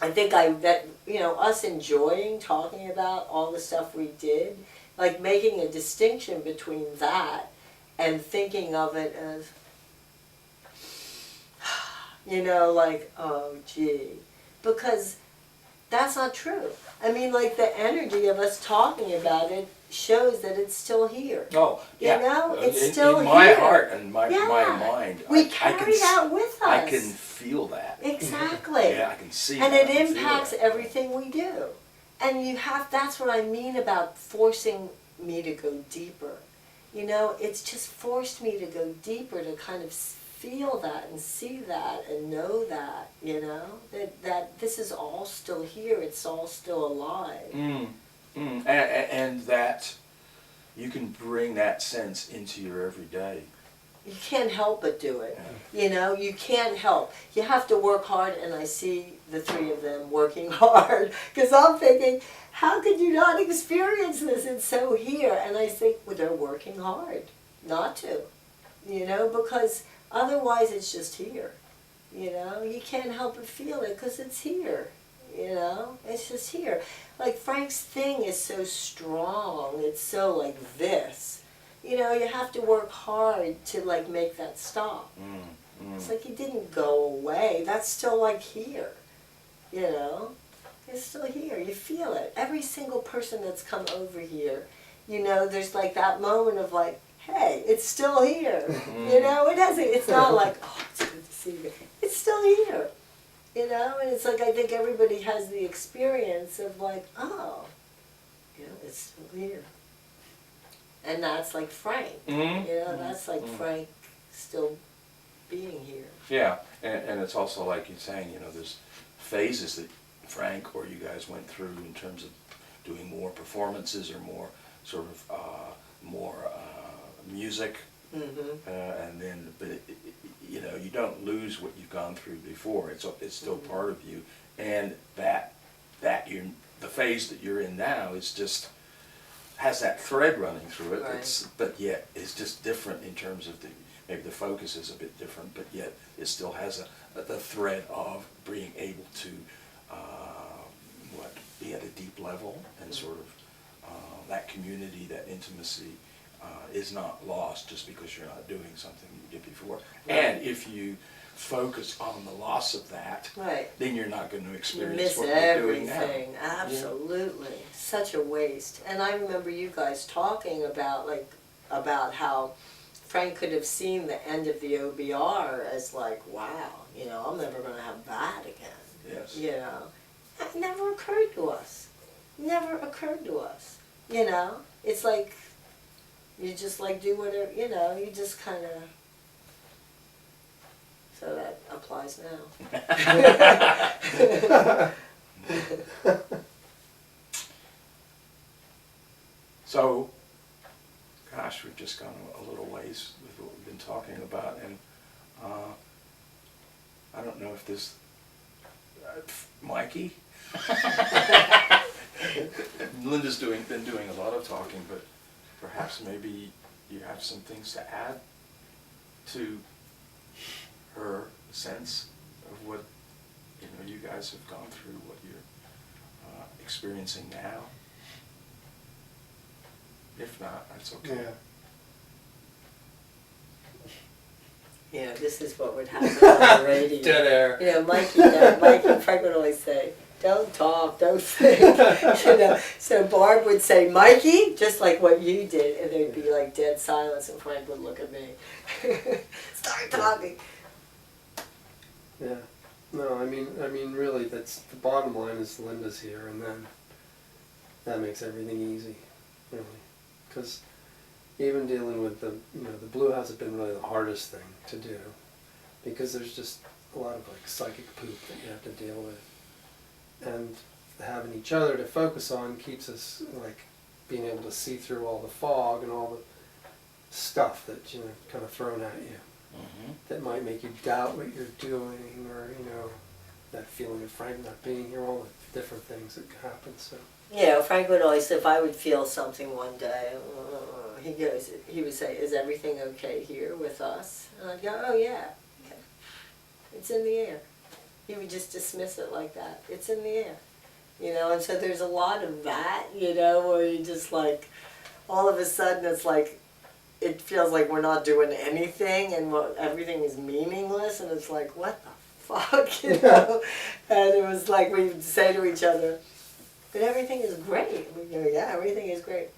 I think us enjoying talking about all the stuff we did, like making a distinction between that and thinking of it as, you know, like, oh, gee. Because that's not true. I mean, like, the energy of us talking about it shows that it's still here. Oh, yeah. You know, it's still here. In my heart and my mind. We carry that with us. I can feel that. Exactly. Yeah, I can see and that. it impacts everything we do. And that's what I mean about forcing me to go deeper. You know, it's just forced me to go deeper, to kind of feel that and see that and know that, you know, that this is all still here, it's all still alive. And that you can bring that sense into your everyday. You can't help but do it. You know, you can't help. You have to work hard, and I see the three of them working hard. Because I'm thinking, how could you not experience this? It's so here. And I think, well, they're working hard not to. You know, because otherwise it's just here. You know, you can't help but feel it because it's here. You know, it's just here. Like Frank's thing is so strong. It's so like this. You know, you have to work hard to like make that stop. It's like he didn't go away. That's still like here. You know, it's still here. You feel it. Every single person that's come over here, you know, there's like that moment of like, hey, it's still here. You know, it hasn't. It's not like, oh, it's good to see you. It's still here. You know, and it's like I think everybody has the experience of like, oh, you know, it's still here. And that's like Frank. You know, that's like Frank still being here. Yeah, and it's also like you're saying, you know, there's phases that Frank or you guys went through in terms of doing more performances or more sort of more music. And then, but you know, you don't lose what you've gone through before. It's still part of you, and that the phase that you're in now is just has that thread running through it. Right. But yet it's just different in terms of maybe the focus is a bit different, but yet it still has the thread of being able to be at a deep level and sort of that community, that intimacy. Is not lost just because you're not doing something you did before. Right. And if you focus on the loss of that, then you're not going to experience what you're doing now. Everything. Absolutely. Yeah. Such a waste. And I remember you guys talking about how Frank could have seen the end of the OBR as like, wow, you know, I'm never going to have that again. Yes. You know, that never occurred to us. Never occurred to us. You know, it's like, you just like do whatever, you know, you just kind of, so that applies now. So, gosh, we've just gone a little ways with what we've been talking about, and I don't know if this, Mikee? Linda's been doing a lot of talking, but perhaps maybe you have some things to add to her sense of what, you know, you guys have gone through, what you're experiencing now. If not, that's okay. You know, this is what would happen on the radio. Dead air. You know, Mikey Frank would always say, don't talk, don't think. You know, so Barb would say, Mikey, just like what you did, and there'd be like dead silence, and Frank would look at me. Start talking. Yeah. No, I mean, really, that's the bottom line is Linda's here, and then that makes everything easy, really, because even dealing with the, you know, the Blue House has been really the hardest thing to do, because there's just a lot of like psychic poop that you have to deal with. And having each other to focus on keeps us like being able to see through all the fog and all the stuff that, you know, kind of thrown at you that might make you doubt what you're doing, or, you know, that feeling of Frank not being here, all the different things that happen. So you know, Frank would always, if I would feel something one day, he would say, is everything okay here with us? And I'd go, oh yeah, okay. It's in the air. He would just dismiss it like that. It's in the air. You know, and so there's a lot of that, you know, where you just like, all of a sudden it's like, it feels like we're not doing anything and everything is meaningless, and it's like, what the fuck, you know? And it was like we would say to each other, but everything is great. We go, yeah, everything is great.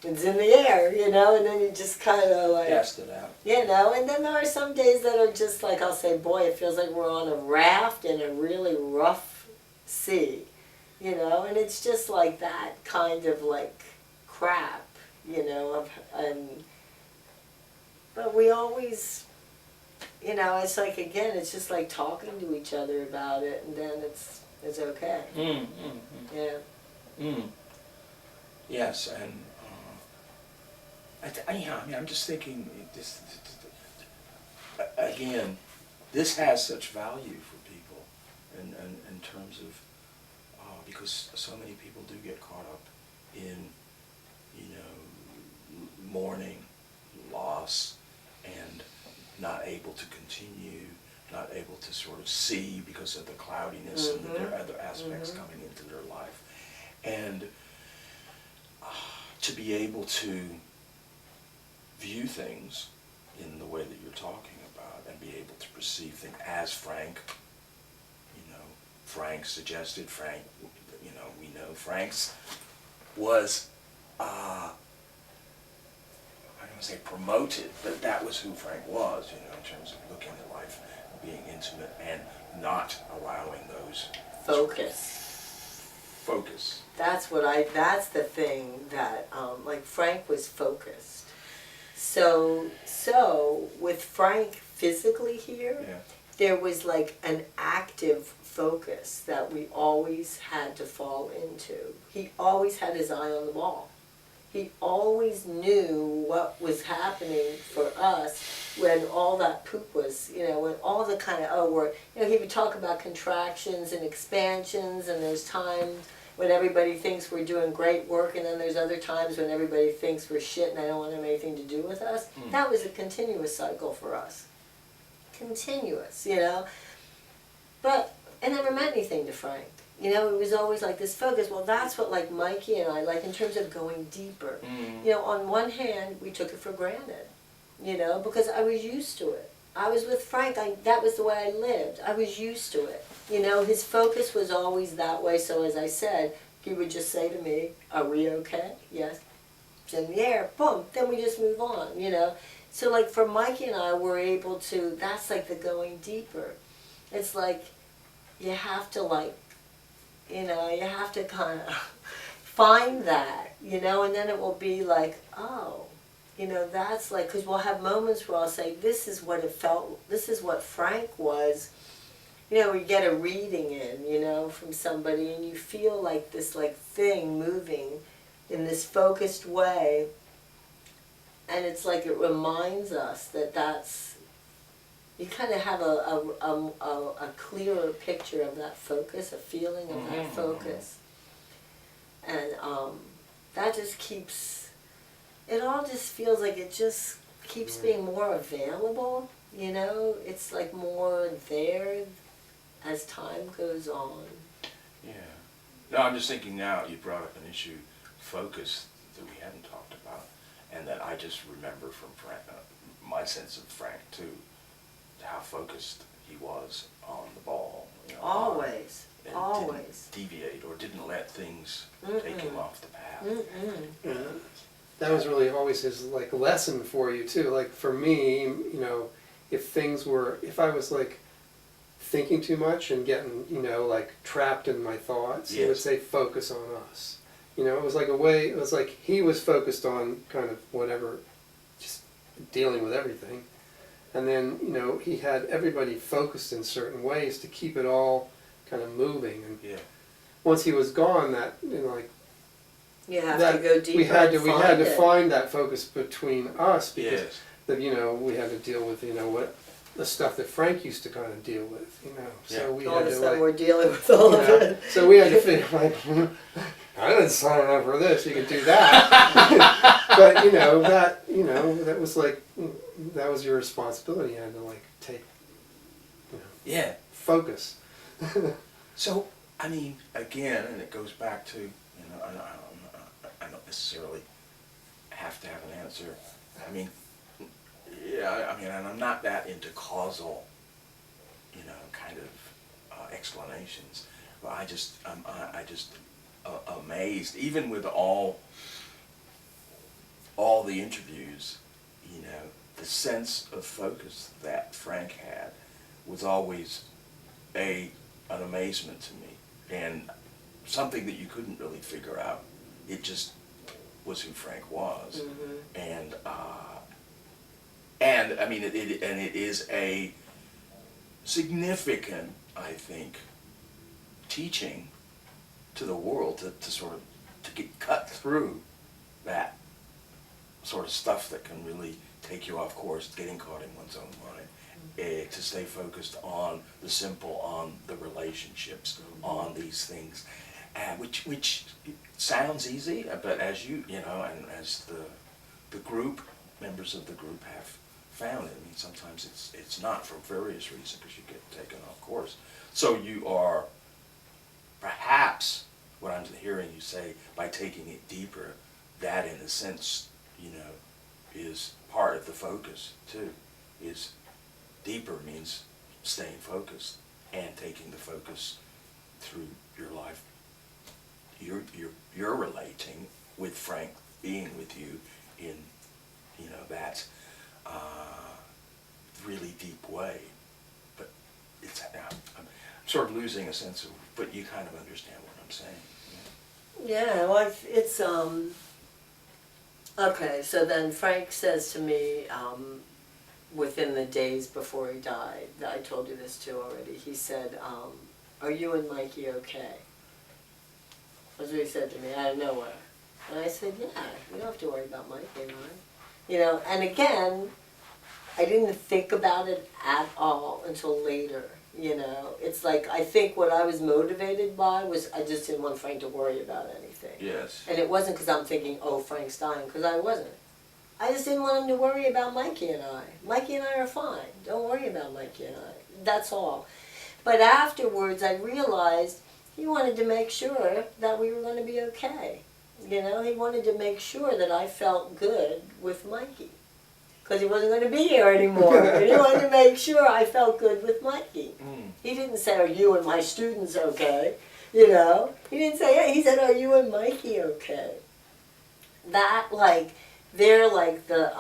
It's in the air, you know, and then you just kind of like... Cast it out. You know, and then there are some days that are just like, I'll say, boy, it feels like we're on a raft in a really rough sea, you know, and it's just like that kind of like crap, you know, but we always you know, it's like, again, it's just like talking to each other about it, and then it's okay. Yeah. Yes, and yeah, I mean, I'm just thinking, again, this has such value for people in terms of, because so many people do get caught up in, you know, mourning, loss, and not able to continue, not able to sort of see because of the cloudiness and there are other aspects coming into their life. And to be able to view things in the way that you're talking about and be able to perceive things as Frank, you know, Frank suggested, Frank, you know, we know Frank's was, I don't want to say promoted, but that was who Frank was, you know, in terms of looking at life, being intimate and not allowing those focus. That's the thing that, like Frank was focused. So with Frank physically here, Yeah. there was like an active focus that we always had to fall into. He always had his eye on the ball. He always knew what was happening for us when all that poop was, you know, when all the kind of, you know, he would talk about contractions and expansions, and there's times when everybody thinks we're doing great work, and then there's other times when everybody thinks we're shit and they don't want to have anything to do with us. That was a continuous cycle for us. Continuous, you know. But it never meant anything to Frank. You know, it was always like this focus. Well, that's what like Mikey and I like in terms of going deeper. You know, on one hand, we took it for granted, you know, because I was used to it. I was with Frank, that was the way I lived. I was used to it. You know, his focus was always that way, so as I said, he would just say to me, are we okay? Yes. It's in the air, boom, then we just move on, you know. So like for Mikey and I, we're able to, that's like the going deeper. It's like, you have to like, you know, you have to kind of find that, you know, and then it will be like, oh, you know, that's like, because we'll have moments where I'll say, this is what it felt, this is what Frank was. You know, we get a reading in, you know, from somebody, and you feel like this like thing moving in this focused way, and it's like it reminds us that that's, you kind of have a clearer picture of that focus, a feeling of that focus, and that just keeps, it all just feels like it just keeps being more available, you know, it's like more there as time goes on. Yeah. No, I'm just thinking now, you brought up an issue, focus, that we hadn't talked about, and that I just remember from Frank, my sense of Frank too, how focused he was on the ball. You know, Always, and always. didn't deviate or didn't let things take him off the path. Yeah. That was really always his like lesson for you too. Like for me, you know, if I was like thinking too much and getting, you know, like trapped in my thoughts, he would say, focus on us. You know, it was like a way, it was like he was focused on kind of whatever, just dealing with everything. And then, you know, he had everybody focused in certain ways to keep it all kind of moving. And once he was gone, that, you know, like, You have to go deeper. we had to find that focus between us because, you know, we had to deal with, you know, what the stuff that Frank used to kind of deal with, you know. So we all had of a to sudden like, we're dealing with all of it. So we had to figure like, I didn't sign up for this. You can do that, but you know that was like that was your responsibility. You had to like take, you know, focus. So I mean, again, and it goes back to, you know, I don't necessarily have to have an answer. I mean, I mean, and I'm not that into causal, you know, kind of explanations. But I just amazed, even with all the interviews, you know, the sense of focus that Frank had was always an amazement to me, and something that you couldn't really figure out. It just was who Frank was, and I mean, it is a significant, I think, teaching to the world to sort of to get cut through that sort of stuff that can really take you off course, getting caught in one's own mind, to stay focused on the simple, on the relationships, on these things, which sounds easy, but as you know, and as the group, members of the group have found it, I mean, sometimes it's not for various reasons, because you get taken off course. So you are, perhaps, what I'm hearing you say, by taking it deeper, that in a sense, you know, is part of the focus too. Is deeper means staying focused and taking the focus through your life. You're relating with Frank being with you in, you know, that really deep way. But it's, I'm sort of losing a sense of, but you kind of understand what I'm saying. Yeah, well, it's, okay, so then Frank says to me, within the days before he died, I told you this too already, he said, are you and Mikey okay? That's what he said to me out of nowhere. And I said, yeah, you don't have to worry about Mikey and I. You know, and again, I didn't think about it at all until later, you know. It's like, I think what I was motivated by was I just didn't want Frank to worry about anything. Yes. And it wasn't because I'm thinking, oh, Frank's dying, because I wasn't. I just didn't want him to worry about Mikey and I. Mikey and I are fine. Don't worry about Mikey and I. That's all. But afterwards, I realized he wanted to make sure that we were going to be okay. You know, he wanted to make sure that I felt good with Mikey. Because he wasn't going to be here anymore. And he wanted to make sure I felt good with Mikey. He didn't say, are you and my students okay? You know? He didn't say, yeah. He said, are you and Mikey okay? That, like, they're like the,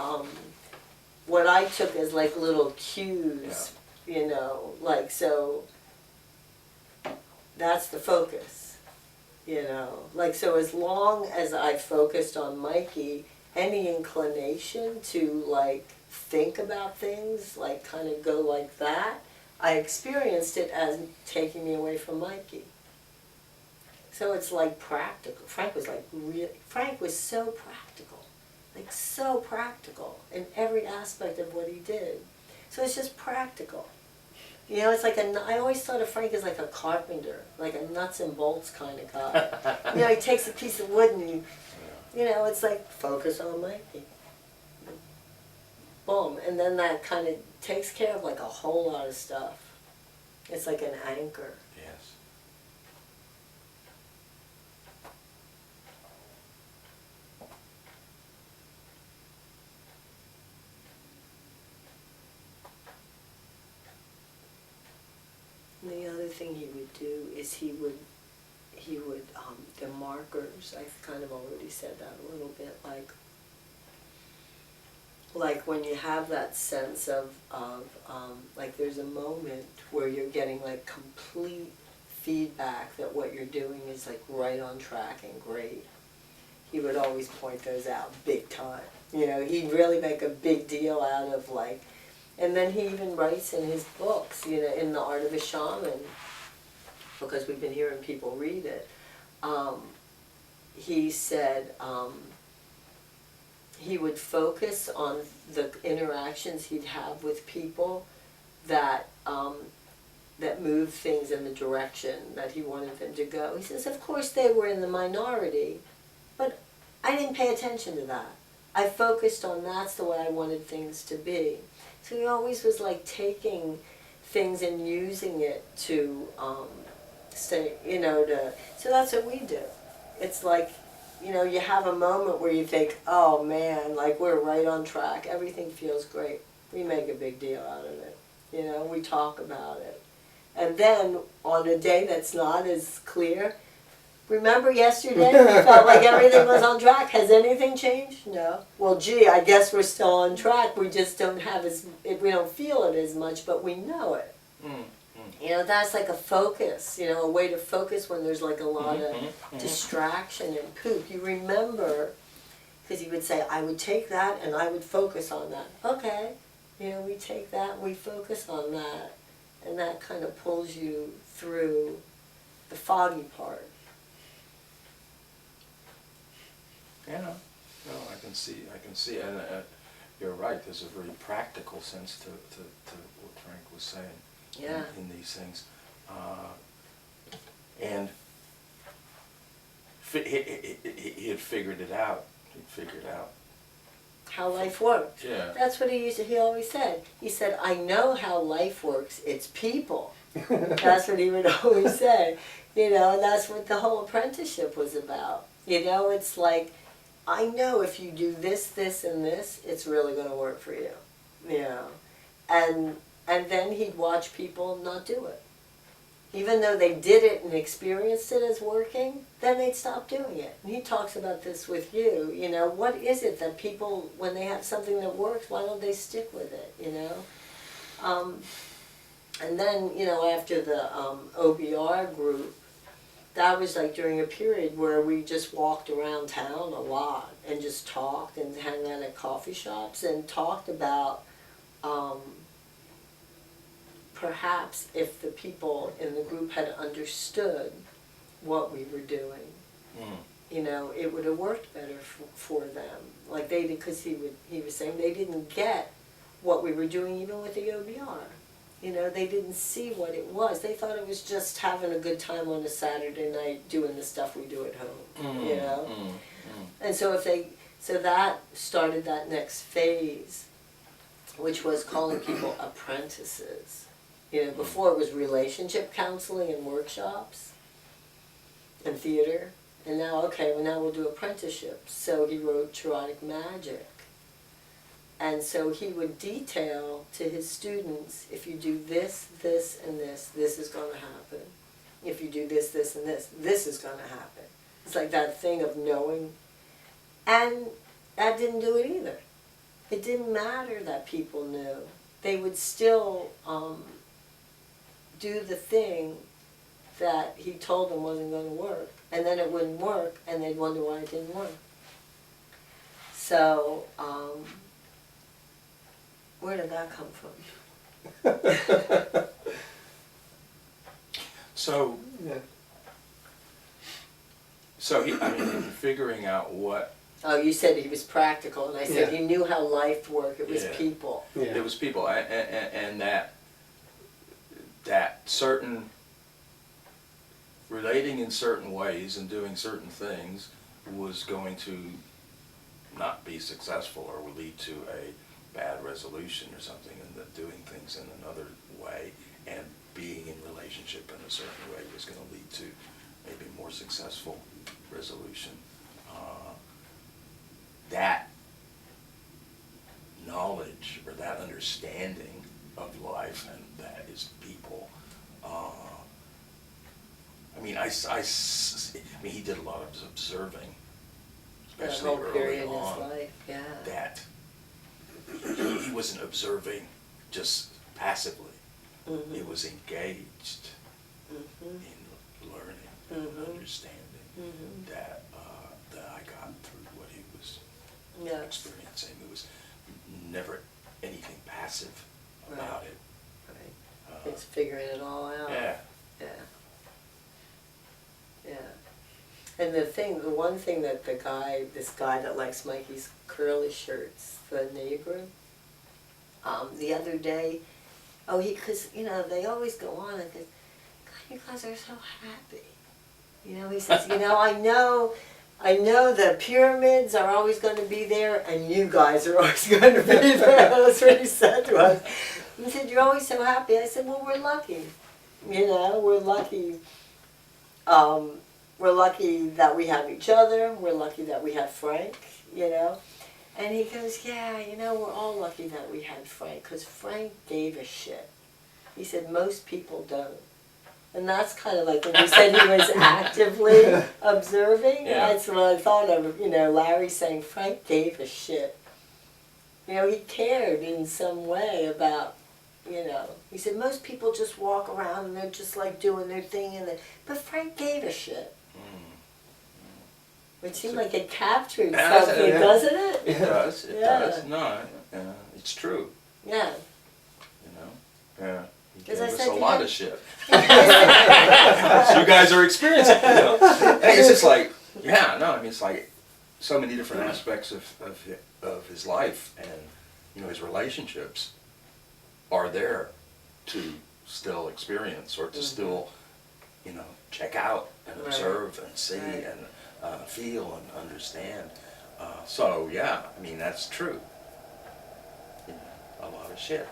what I took as like little cues, you know, like, so that's the focus, you know. Like, so as long as I focused on Mikey, any inclination to like think about things, like kind of go like that, I experienced it as taking me away from Mikey. So it's like practical. Frank was like Frank was so practical. Like so practical in every aspect of what he did. So it's just practical. You know, it's like I always thought of Frank as like a carpenter, like a nuts and bolts kind of guy. You know, he takes a piece of wood and you know, it's like focus on Mikey. Boom, and then that kind of takes care of like a whole lot of stuff. It's like an anchor. Yes. And the other thing he would do is he would the markers, I've kind of already said that a little bit, like when you have that sense of like there's a moment where you're getting like complete feedback that what you're doing is like right on track and great. He would always point those out big time. You know, he'd really make a big deal out of like, and then he even writes in his books, you know, in The Art of a Shaman, because we've been hearing people read it, he said he would focus on the interactions he'd have with people that that moved things in the direction that he wanted them to go. He says, of course they were in the minority, but I didn't pay attention to that. I focused on that's the way I wanted things to be. So he always was like taking things and using it to stay, you know, so that's what we do. It's like, you know, you have a moment where you think, oh man, like we're right on track. Everything feels great. We make a big deal out of it. You know, we talk about it. And then on a day that's not as clear, remember yesterday we felt like everything was on track. Has anything changed? No. Well, gee, I guess we're still on track. We just don't have we don't feel it as much, but we know it. You know, that's like a focus, you know, a way to focus when there's like a lot of distraction and poop. You remember, because he would say, I would take that and I would focus on that. Okay, you know, we take that and we focus on that. and that kind of pulls you through the foggy part. Yeah, no, I can see, and you're right, there's a very practical sense to what Frank was saying. Yeah. In these things. And he had figured it out. He'd figured out. How life worked. Yeah. That's what he always said. He said, I know how life works, it's people. That's what he would always say. You know, and that's what the whole apprenticeship was about. You know, it's like, I know if you do this, this, and this, it's really going to work for you. You know, and then he'd watch people not do it. Even though they did it and experienced it as working, then they'd stop doing it. And he talks about this with you, you know, what is it that people, when they have something that works, why don't they stick with it, you know? And then, you know, after the OBR group, that was like during a period where we just walked around town a lot and just talked and hung out at coffee shops and talked about perhaps if the people in the group had understood what we were doing, you know, it would have worked better for them. Like they did, because he was saying they didn't get what we were doing even with the OBR. You know, they didn't see what it was. They thought it was just having a good time on a Saturday night doing the stuff we do at home, you know? And so so that started that next phase, which was calling people apprentices. You know, before it was relationship counseling and workshops and theater. And now, okay, well now we'll do apprenticeships. So he wrote Erotic Magic. And so he would detail to his students, if you do this, this, and this is going to happen. If you do this, this, and this is going to happen. It's like that thing of knowing. And that didn't do it either. It didn't matter that people knew. They would still do the thing that he told them wasn't going to work. And then it wouldn't work, and they'd wonder why it didn't work. So, where did that come from? So, Yeah. so he, I mean, figuring out what, Oh, you said he was practical, and I said Yeah. he knew how life worked. It was Yeah. people. Yeah. it was people, and that certain, relating in certain ways and doing certain things was going to not be successful or would lead to a bad resolution or something, and that doing things in another way and being in relationship in a certain way was going to lead to maybe more successful resolution. That knowledge or that understanding of life, and that is people. I mean, he did a lot of observing, That especially whole early period in his on. life, yeah. That he wasn't observing just passively. Mhm. He was engaged Mhm. in learning Mhm. and understanding Mhm. that I got through what he was Yes. experiencing. There was never anything passive about Right. it. Right. It's figuring it all out. Yeah. Yeah. Yeah. And the one thing that this guy that likes Mikee's curly shirts, the Negro, the other day, because, you know, they always go on and goes, God, you guys are so happy. You know, he says, you know, I know the pyramids are always going to be there, and you guys are always going to be there. That's what he said to us. He said, you're always so happy. I said, well, we're lucky. You know, we're lucky. We're lucky that we have each other. We're lucky that we have Frank, you know. And he goes, yeah, you know, we're all lucky that we had Frank, because Frank gave a shit. He said, most people don't. And that's kind of like when you said he was actively observing. Yeah. That's what I thought of, you know, Larry saying Frank gave a shit. You know, he cared in some way about, you know. He said most people just walk around and they're just like doing their thing, but Frank gave a shit. Which seemed like it captured Yeah, something, yeah. doesn't it? It does. It Yeah. does. No, it's true. Yeah. You know. Yeah. He 'Cause gave I us said a to lot him- of shit. So you guys are experiencing it, you know? Hey, it's just like, yeah, no, I mean, it's like so many different aspects of his life and, you know, his relationships are there to still experience or to still, you know, check out and Right. observe and see Right. and feel and understand. So, yeah, I mean, that's true. You know, a lot of shit.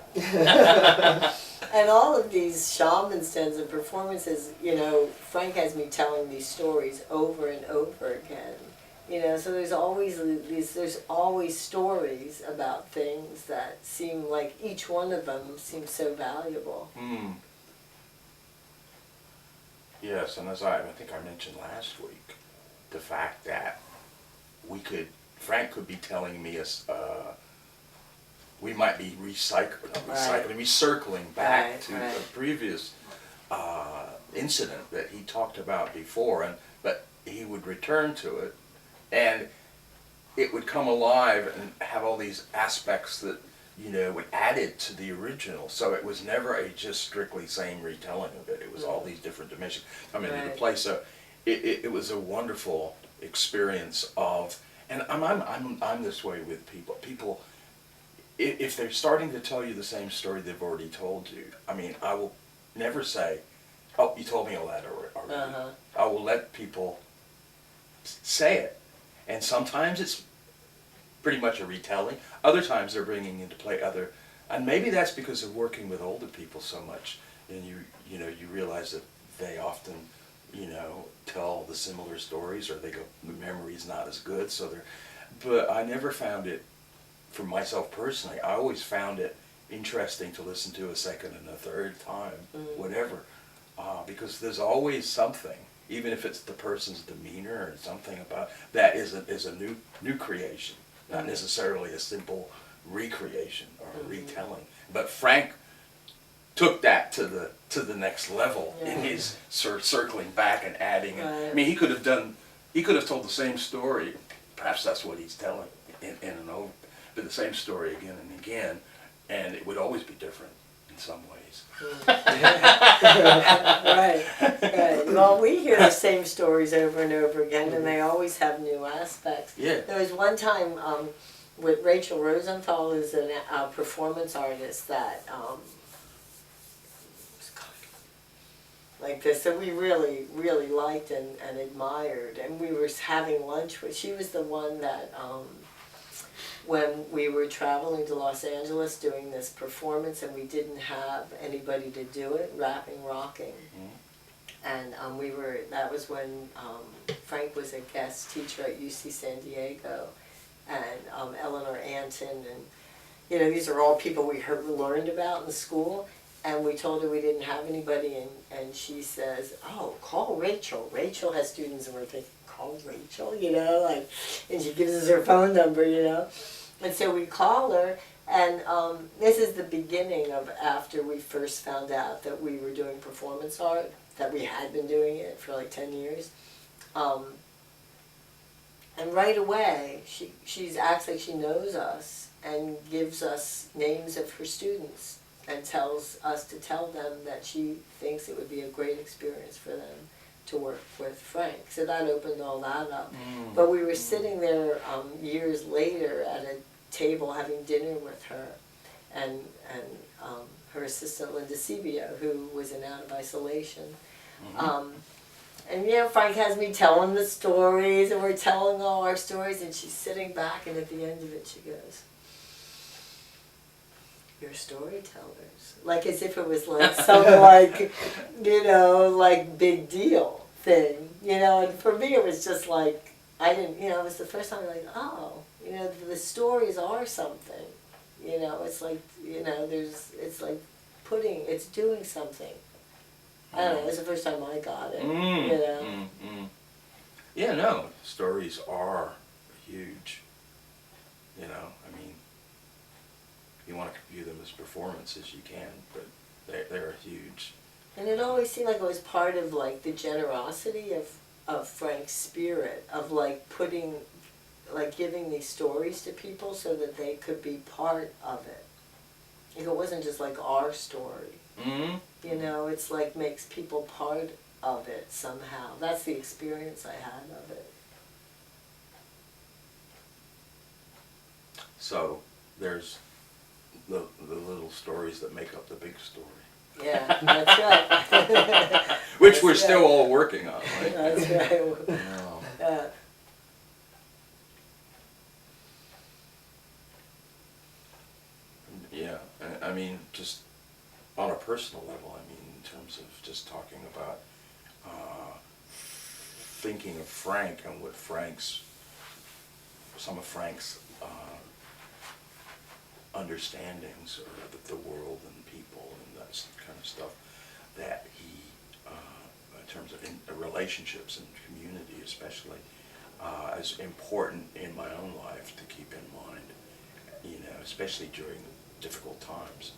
And all of these shaman stands and performances, you know, Frank has me telling these stories over and over again. You know, so there's always stories about things that seem like each one of them seems so valuable. Mm. Yes, and as I think I mentioned last week, the fact that Frank could be telling me we might be recircling back Right, to right. a previous incident that he talked about before, but he would return to it, and it would come alive and have all these aspects that, you know, would add it to the original. So it was never a just strictly same retelling of it. It was all these different dimensions coming into Right. play. So it was a wonderful experience of, and I'm this way with people. People, if they're starting to tell you the same story they've already told you, I mean, I will never say, "Oh, you told me all that already." Uh-huh. I will let people say it, and sometimes it's pretty much a retelling. Other times they're bringing into play and maybe that's because of working with older people so much, and you know you realize that they often, you know, tell the similar stories, or the memory's not as good, but I never found it, for myself personally, I always found it interesting to listen to a second and a third time, whatever, because there's always something, even if it's the person's demeanor or something about that is a new creation. Not necessarily a simple recreation or a retelling, but Frank took that to the next level in his circling back and adding. Right. I mean, he could have told the same story. Perhaps that's what he's telling in and over, but the same story again and again, and it would always be different in some ways. Right, right. Well, we hear the same stories over and over again, and they always have new aspects. Yeah. There was one time with Rachel Rosenthal, who's a performance artist that like this, that we really, really liked and admired, and we were having lunch with. She was the one that when we were traveling to Los Angeles doing this performance and we didn't have anybody to do it, rapping, rocking. And that was when Frank was a guest teacher at UC San Diego, and Eleanor Anton, and, you know, these are all people we learned about in school, and we told her we didn't have anybody, and she says, "Oh, call Rachel. Rachel has students," and we're thinking, call Rachel, you know, like, and she gives us her phone number, you know. And so we call her, and this is the beginning of after we first found out that we were doing performance art, that we had been doing it for like 10 years. And right away, she acts like she knows us and gives us names of her students and tells us to tell them that she thinks it would be a great experience for them to work with Frank. So that opened all that up. But we were sitting there years later at a table having dinner with her and her assistant Linda Sebio, who was in Out of Isolation. And, you know, Frank has me telling the stories, and we're telling all our stories, and she's sitting back, and at the end of it she goes, "You're storytellers." Like as if it was like some like, you know, like big deal thing, you know. And for me it was just like, I didn't, you know, it was the first time like, oh, you know, the stories are something, you know. It's like, you know, it's like it's doing something. I don't know, it was the first time I got it, you know. Yeah, no, stories are huge, you know. I mean, you want to view them as performances, you can, but they're huge. And it always seemed like it was part of like the generosity of Frank's spirit, of like giving these stories to people so that they could be part of it. Like it wasn't just like our story. Mm-hmm. You know, it's like makes people part of it somehow. That's the experience I had of it. So there's the little stories that make up the big story. Yeah, that's right. Which That's we're right. still all working on, right? That's right. No. Yeah, I mean, just on a personal level, I mean, in terms of just talking about thinking of Frank and what some of Frank's understandings of the world and people and that kind of stuff, that he, in terms of relationships and community especially, is important in my own life to keep in mind, you know, especially during difficult times.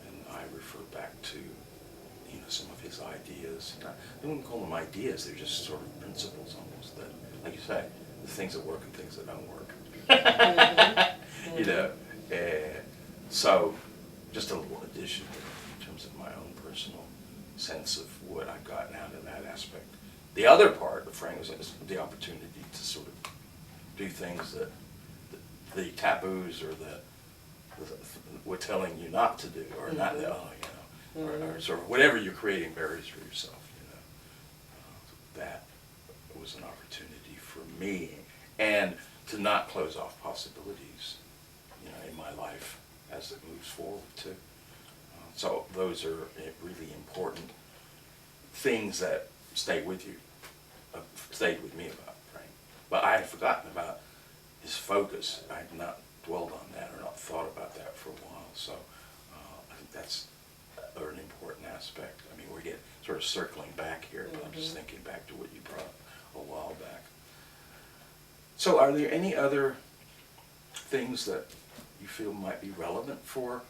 And I refer back to, you know, some of his ideas. I wouldn't call them ideas, they're just sort of principles almost, that, like you say, the things that work and things that don't work. You know, so just a little addition in terms of my own personal sense of what I've gotten out of that aspect. The other part of Frank is the opportunity to sort of do things that the taboos or the we're telling you not to do, or not, you know, or sort of whatever you're creating barriers for yourself, you know. That was an opportunity for me, and to not close off possibilities, you know, in my life as it moves forward too. So those are really important things that stay with you, stayed with me about Frank. But I had forgotten about his focus. I had not dwelled on that or not thought about that for a while. So I think that's an important aspect. I mean, we're getting sort of circling back here, but I'm just thinking back to what you brought a while back. So are there any other things that you feel might be relevant for,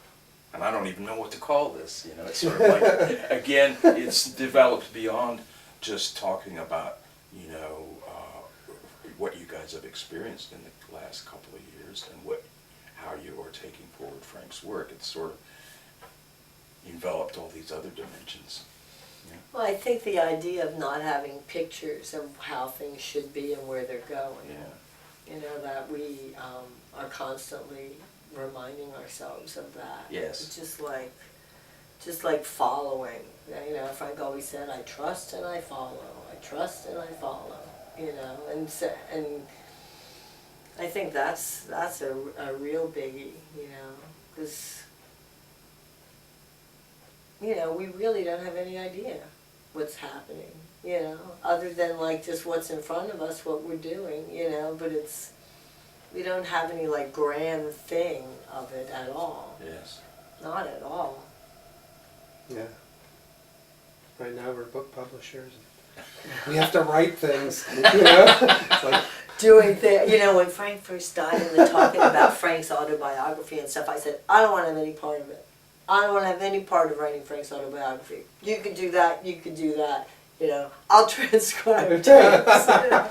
and I don't even know what to call this, you know, it's sort of like, again, it's developed beyond just talking about, you know, what you guys have experienced in the last couple of years and how you are taking forward Frank's work. It's sort of enveloped all these other dimensions. Yeah. Well, I think the idea of not having pictures of how things should be and where they're going. Yeah. You know, that we are constantly reminding ourselves of that. Yes. It's just like following. You know, Frank always said, "I trust and I follow. I trust and I follow." You know, and I think that's a real biggie. You know, because you know we really don't have any idea what's happening. You know, other than like just what's in front of us, what we're doing. You know, but we don't have any like grand thing of it at all. Yes. Not at all. Yeah. Right now we're book publishers. We have to write things, you know? It's like, Doing things, you know, when Frank first died and they're talking about Frank's autobiography and stuff, I said, I don't want to have any part of it. I don't want to have any part of writing Frank's autobiography. You could do that, you could do that, you know. I'll transcribe tapes. You know?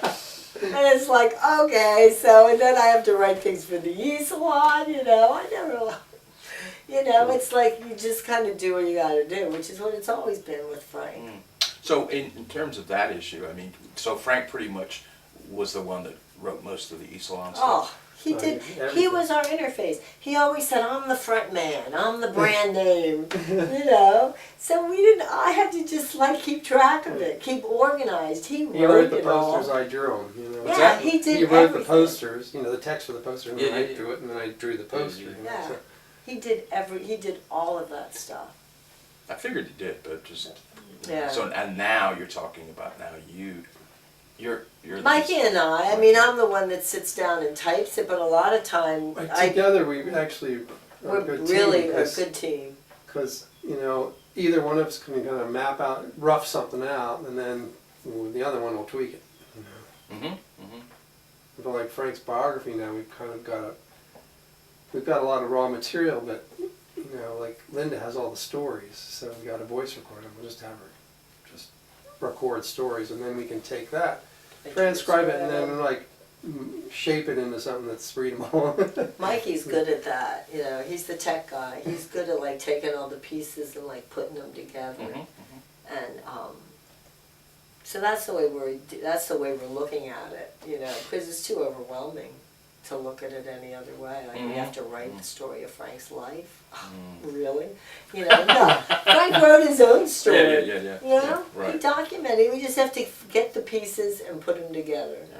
And it's like, okay, so, and then I have to write things for the e-salon, you know. I never, you know, it's like you just kind of do what you got to do, which is what it's always been with Frank. Mm. So in terms of that issue, I mean, so Frank pretty much was the one that wrote most of the e-salon stuff? Oh, he Right, did. everything. He was our interface. He always said, "I'm the front man. I'm the brand name." You know. So we didn't. I had to just like keep track of it, keep organized. He he wrote wrote the it all. posters, I drew them, you know. Yeah, he did He wrote everything. the posters, you know, the text for the poster, and then Yeah, I yeah, drew it, and then I drew the poster. You know, Yeah, so. he did He did all of that stuff. I figured he did, but just, Yeah. so, and now you're talking about you're the Mikey and I mean, I'm the one that sits down and types it, but a lot of time Together we actually are we're a good really team. a good team. Because, you know, either one of us can kind of map out, rough something out, and then the other one will tweak it. You know? Mm-hmm, mm-hmm. But like Frank's biography now, we've kind of we've got a lot of raw material, but, you know, like Linda has all the stories, so we got a voice recorder. We'll just have her just record stories, and then we can take that, transcribe it, and then like shape it into something that's readable. Mikey's good at that, you know, he's the tech guy. He's good at like taking all the pieces and like putting them together. And so that's the way we're looking at it, you know, because it's too overwhelming to look at it any other way. Like we have to write the story of Frank's life. Really? You know, no. Frank wrote his own story. Yeah. You know, Yeah, right. he documented. We just have to get the pieces and put them together. Yeah.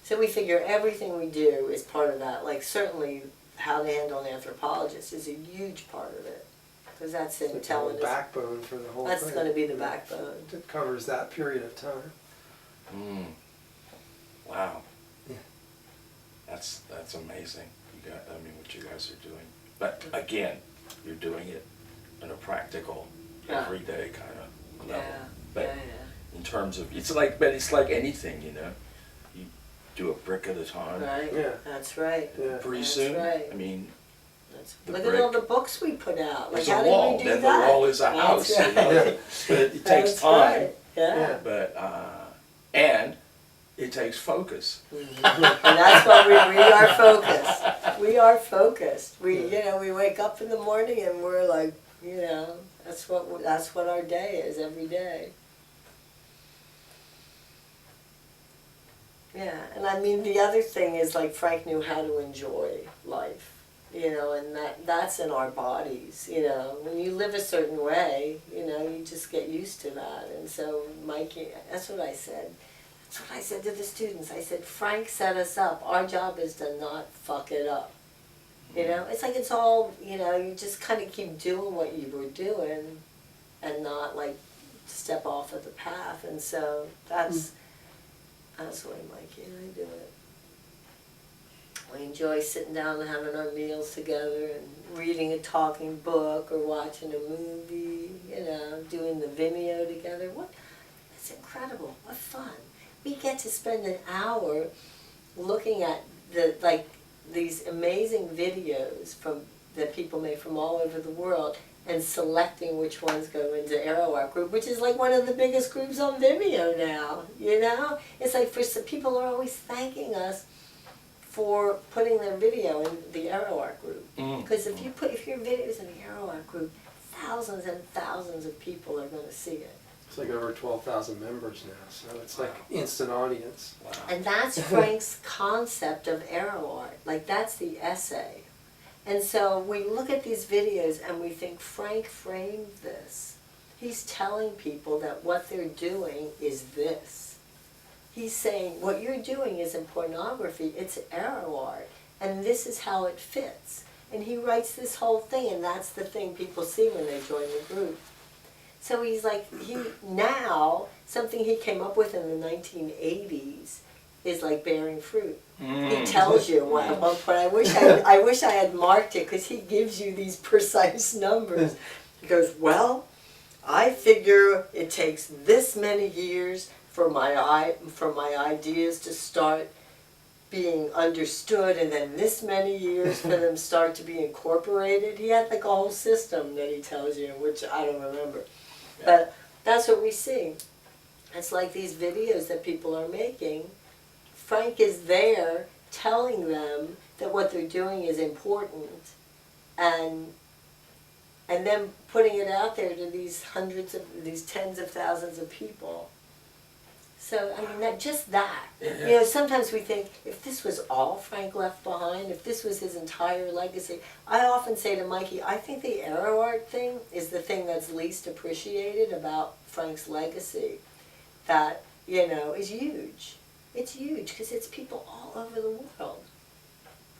So we figure everything we do is part of that. Like certainly how to handle an anthropologist is a huge part of it. Because that's in It's telling the us. backbone for the whole That's thing. going to be the backbone. It covers that period of time. Wow. Yeah. That's amazing. You got, I mean, what you guys are doing. But again, you're doing it in a practical, everyday kind of level. But in terms of, it's like anything, you know. You do a brick at a time. Right. Yeah. That's right. Yeah. Pretty That's soon, right. I mean, the Look at all the brick books we put out. Like is how a did wall. we do Then that? the wall is a house. That's You know? right. But it takes That's time. right. Yeah. But and it takes focus. And that's why we are focused. We are focused. We, you know, we wake up in the morning and we're like, you know, that's what our day is every day. Yeah, and I mean the other thing is like Frank knew how to enjoy life, you know, and that's in our bodies, you know. When you live a certain way, you know, you just get used to that. And so Mikey, that's what I said. That's what I said to the students. I said, Frank set us up. Our job is to not fuck it up. You know, it's like it's all, you know, you just kind of keep doing what you were doing and not like step off of the path. And so that's the way Mikey and I do it. We enjoy sitting down and having our meals together and reading a talking book or watching a movie, you know, doing the Vimeo together. It's incredible. What fun. We get to spend an hour looking at these amazing videos that people make from all over the world and selecting which ones go into ArrowArt Group, which is like one of the biggest groups on Vimeo now, you know? It's like people are always thanking us for putting their video in the ArrowArt Group. Because if your video's in the ArrowArt Group, thousands and thousands of people are going to see it. It's like over 12,000 members now, so it's like instant audience. Wow. And that's Frank's concept of ArrowArt. Like that's the essay. And so we look at these videos and we think Frank framed this. He's telling people that what they're doing is this. He's saying what you're doing isn't pornography, it's ArrowArt. And this is how it fits. And he writes this whole thing, and that's the thing people see when they join the group. So he's like, now, something he came up with in the 1980s is like bearing fruit. He tells you at one point, I wish I had marked it, because he gives you these precise numbers. He goes, well, I figure it takes this many years for my ideas to start being understood, and then this many years for them start to be incorporated. He had like a whole system that he tells you, which I don't remember. But that's what we see. It's like these videos that people are making. Frank is there telling them that what they're doing is important, and then putting it out there to these tens of thousands of people. So, I mean, just that. You know, sometimes we think, if this was all Frank left behind, if this was his entire legacy, I often say to Mikey, I think the ArrowArt thing is the thing that's least appreciated about Frank's legacy. That, you know, is huge. It's huge, because it's people all over the world.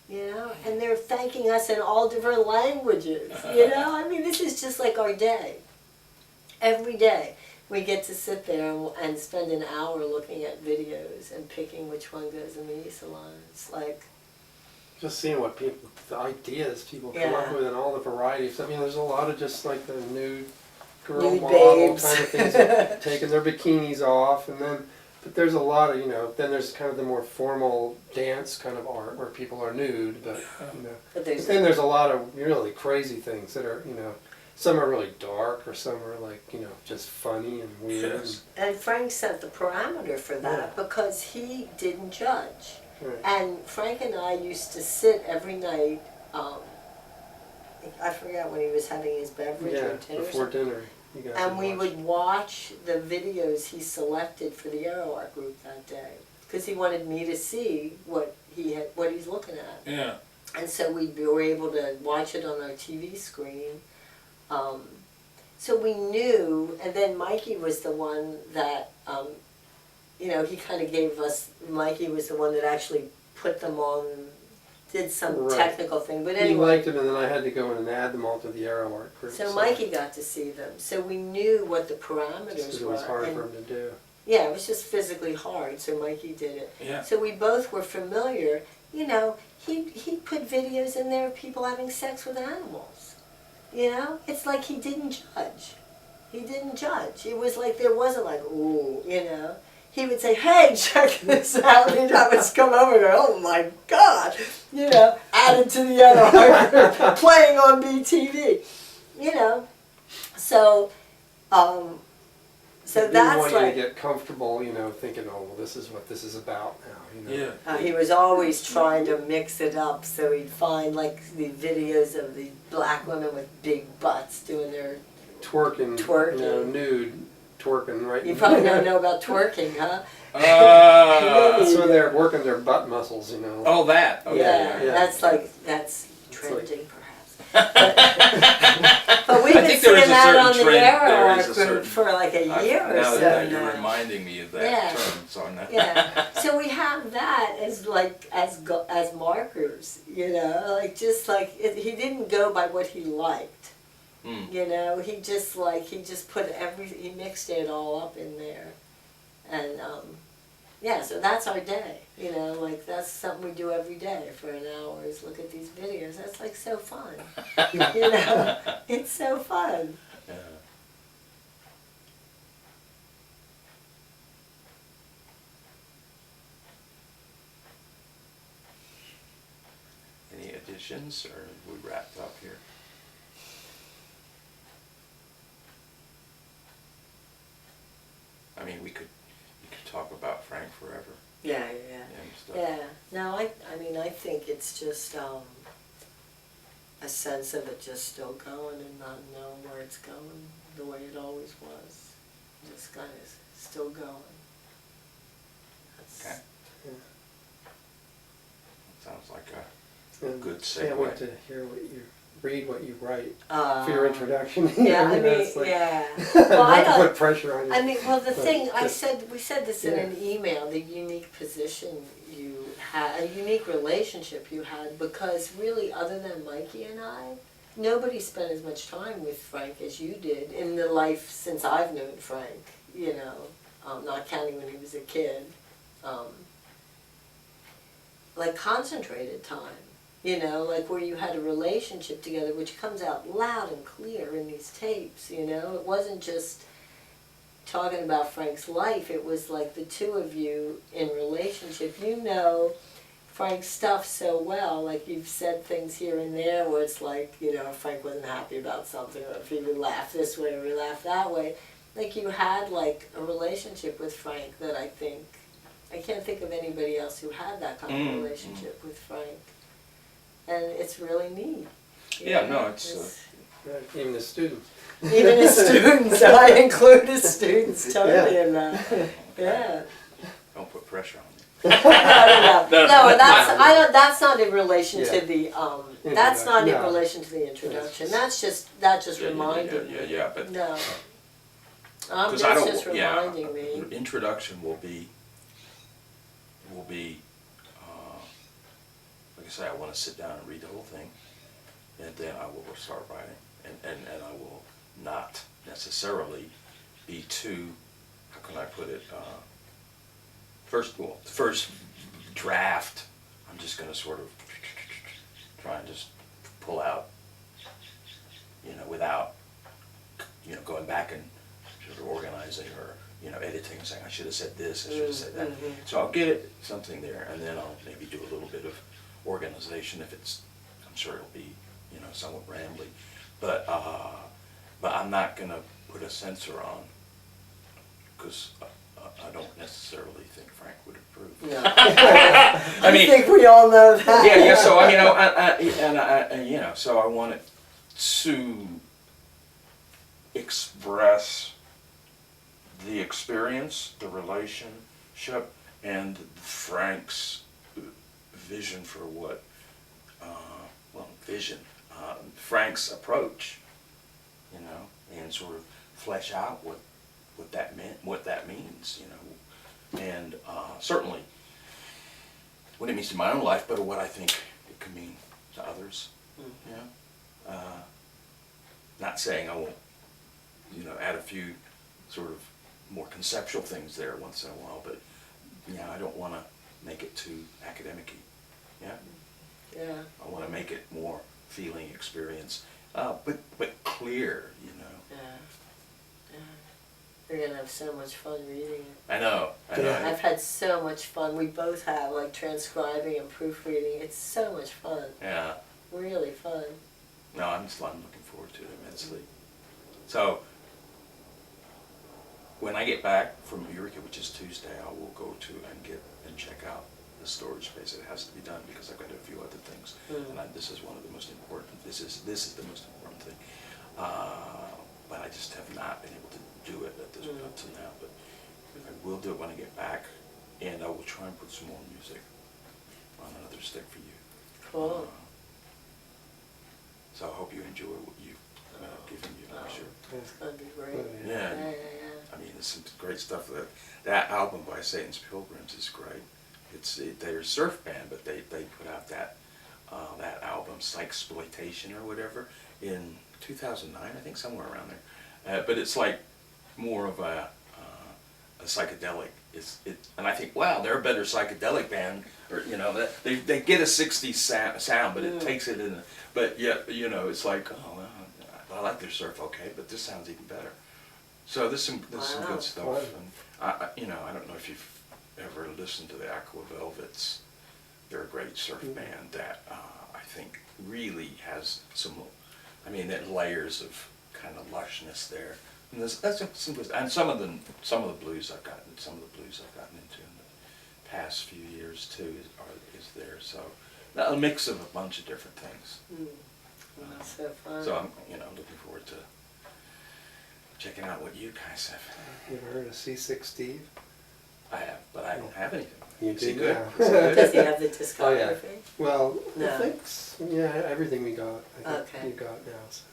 You know, and they're thanking us in all different languages. You know, I mean, this is just like our day. Every day. We get to sit there and spend an hour looking at videos and picking which one goes in the salon. It's like Just seeing what the ideas people come up with and all the varieties. I mean, there's a lot of just like the nude girl nude model babes. kind of things, taking their bikinis off, and then, but there's a lot of, you know, then there's kind of the more formal dance kind of art where people are nude, but, you know. But then there's a lot of really crazy things that are, you know, some are really dark, or some are like, you know, just funny and weird. Yes. And Frank set the parameter for that because he didn't judge. Right. And Frank and I used to sit every night, I forgot when he was having his beverage Yeah, or dinner. before dinner, you guys And we watch. would watch the videos he selected for the Arrow Art group that day, because he wanted me to see what he's looking at. Yeah. And so we were able to watch it on our TV screen. So we knew, and then Mikee was the one that, you know, he kind of gave us, Mikee was the one that actually put them on, did some Right. technical thing, but He anyway. liked them, and then I had to go in and add them all to the Arrow Art group. So Mikee got to see them, so we knew what the Just parameters 'cause it were. was hard and- for him to do. Yeah, it was just physically hard, so Mikee did it. Yeah. So we both were familiar. You know, he put videos in there of people having sex with animals. You know? It's like he didn't judge. He didn't judge. It was like there wasn't like, ooh, you know. He would say, hey, check this out. He'd have us come over there. Oh my God. You know, added to the other, playing on BTV. You know. So, He didn't that's want you like. to get comfortable, you know, thinking, oh, well, this is what this is about now, you know. Yeah. He was always trying to mix it up, so he'd find like the videos of the black women with big butts doing their. Twerking, Twerking. you know, nude, twerking, right? You probably don't know about twerking, huh? That's when they're working their butt muscles, you know. Oh, that. Okay. Yeah, yeah. that's like- trending, perhaps. But we've I been think there is seeing a that certain on the trend, Arrow there Art is a group certain- for like a year or Now so that you're now. reminding me of that Yeah. term, so now. Yeah, so we have that as like as markers, you know, like just like he didn't go by what he liked, you know. He just put he mixed it all up in there, and yeah. So that's our day, you know. Like that's something we do every day for an hour is look at these videos. That's like so fun, you know. It's so fun. Yeah. Any additions, or we wrapped up here? I mean, you could talk about Frank forever Yeah, and stuff. yeah. No, I mean, I think it's just a sense of it just still going and not knowing where it's going the way it always was. Just kind of still going. That's, Okay. Yeah. Sounds like a And good can't wait segue. to hear read what you write uh, for your introduction. Yeah, I You know, mean, it's like- yeah. Well, I not to don't. put pressure on you. I mean, well, the but thing just- we said this in an email. The unique position you had, a unique relationship you had, because really, other than Mikee and I, nobody spent as much time with Frank as you did in the life since I've known Frank. You know, not counting when he was a kid. Like concentrated time. You know, like where you had a relationship together, which comes out loud and clear in these tapes, you know? It wasn't just talking about Frank's life, it was like the two of you in relationship. You know Frank's stuff so well, like you've said things here and there where it's like, you know, if Frank wasn't happy about something, or if he would laugh this way or he laughed that way. Like you had like a relationship with Frank that I can't think of anybody else who had that kind of relationship with Frank. And it's really neat. you Yeah, know? no, it's Right, even the students. Even as students, I include the students totally in that. Yeah. Don't put pressure on me. No, that's not in relation Yeah. to the that's not in No. relation to the introduction. That's just reminding me. Yeah, but No. because That's just reminding me. Introduction will be like I say, I want to sit down and read the whole thing, and then I will start writing, and I will not necessarily be too, how can I put it, the first draft, I'm just going to sort of try and just pull out, you know, without, you know, going back and sort of organizing or, you know, editing and saying, I should have said this, I should have said that. So I'll get something there, and then I'll maybe do a little bit of organization if it's, I'm sure it'll be, you know, somewhat rambly. But I'm not going to put a censor on, because I don't necessarily think Frank would approve. No. I mean, think we all know that. yeah. So I mean, you know, so I wanted to express the experience, the relationship, and Frank's vision for what, Frank's approach, you know, and sort of flesh out what that meant, what that means, you know, and certainly what it means to my own life, but what I think it could mean to others. You know, not saying I won't, you know, add a few sort of more conceptual things there once in a while, but yeah, I don't want to make it too academic-y. Yeah. Yeah. I want to make it more feeling, experience, but clear, you know. Yeah. Yeah. You're gonna have so much fun reading it. I know. I've had so much fun. We both have, like, transcribing and proofreading. It's so much fun. Yeah. Really fun. No, I'm looking forward to it immensely. So, when I get back from Eureka, which is Tuesday, I will go to and check out the storage space. It has to be done because I've got to do a few other things, and this is one of the most important. This is the most important thing. But I just have not been able to do it up to now. But I will do it when I get back, and I will try and put some more music on another stick for you. Cool. So I hope you enjoy what you've given you. I'm sure. It's gonna be great. Yeah. Yeah. I mean, there's some great stuff. That album by Satan's Pilgrims is great. They're a surf band, but they put out that album, Psychsploitation or whatever, in 2009, I think, somewhere around there. But it's like more of a psychedelic. And I think, wow, they're a better psychedelic band, or you know, they get a 60s sound, but it takes it in. But yeah, you know, it's like, oh, well, I like their surf, okay, but this sounds even better. So there's some good stuff. Wow. And I don't know if you've ever listened to the Aqua Velvets. They're a great surf band that I think really has some. I mean, that layers of kind of lushness there. And and some of the blues I've gotten into in the past few years too is there. So a mix of a bunch of different things. That's so fun. So I'm looking forward to checking out what you guys have. You ever heard of C6 Steve? I have, but I don't have anything. You Is he do good? now. Is he good? Does he have the discography? Oh, yeah. Well, No. I think, yeah, everything we got, I think Okay. you got now, so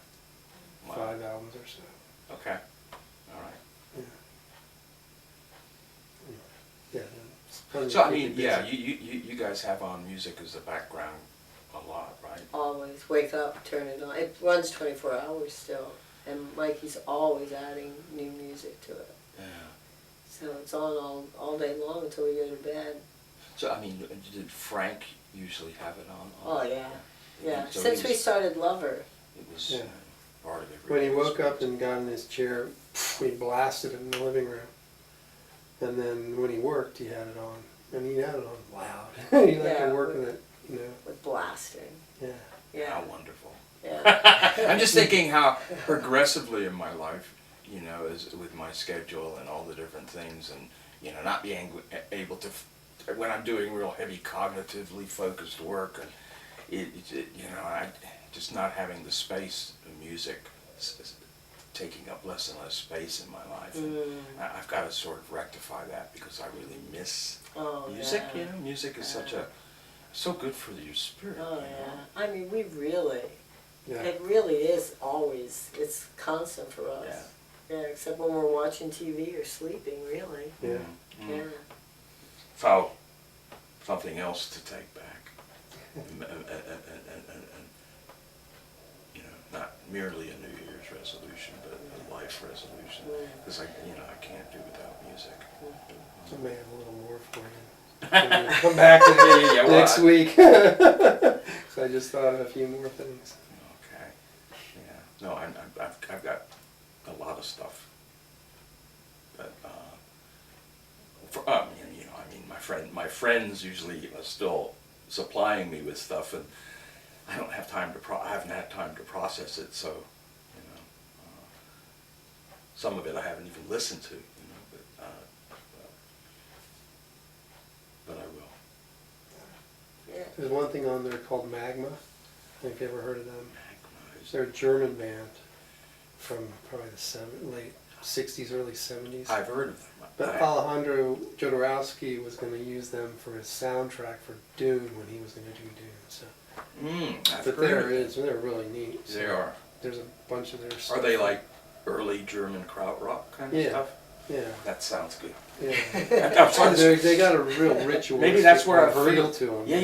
Wow. 5 albums or so. Okay. All right. Yeah. Yeah. it's plenty So to I keep mean, you yeah, busy. you guys have on music as the background a lot, right? Always wake up, turn it on. It runs 24 hours still, and Mikey's always adding new music to it. Yeah. So it's on all day long until we go to bed. So I mean, did Frank usually have it on? Oh yeah, yeah. So Since he we was- started Lover. It was Yeah. part of it. When he woke up and got in his chair, we blasted it in the living room. And then when he worked, he had it on. And he had it on loud. He liked Yeah, to work with it, you know. With blasting. Yeah. Yeah. How wonderful. Yeah. I'm just thinking how progressively in my life, you know, as with my schedule and all the different things, and you know, not being able to, when I'm doing real heavy cognitively focused work, and you know, I just not having the space of music taking up less and less space in my life. And I've got to sort of rectify that because I really miss music. Yeah. You know, music is so good for your spirit. Oh you know? yeah. I mean, we really. Yeah. It really is always. It's constant for us. Yeah. Yeah. Except when we're watching TV or sleeping, really. Yeah. Yeah. So, something else to take back, and you know, not merely a New Year's resolution, but a life resolution. Because I can't do without music. I may have a little more for you. When we come back to Yeah, well, next week. So I just thought of a few more things. Okay. Yeah. No, I've got a lot of stuff. But you know, I mean, my friends usually are still supplying me with stuff, and I don't have time I haven't had time to process it. So, you know, some of it I haven't even listened to. You know, but There's one thing on there called Magma. Have you ever heard of them? Magma is- They're a German band from probably the late 60s, early 70s. I've heard of them. But Alejandro Jodorowsky was going to use them for his soundtrack for Dune when he was going to do Dune. So, I've but heard there of it them. is. They're really neat. So They are. There's a bunch of their stuff. Are they like early German krautrock kind of Yeah. stuff? Yeah. That sounds good. Yeah. I've tried to- They got a real ritual. Maybe that's where I feel feel to them. Yeah.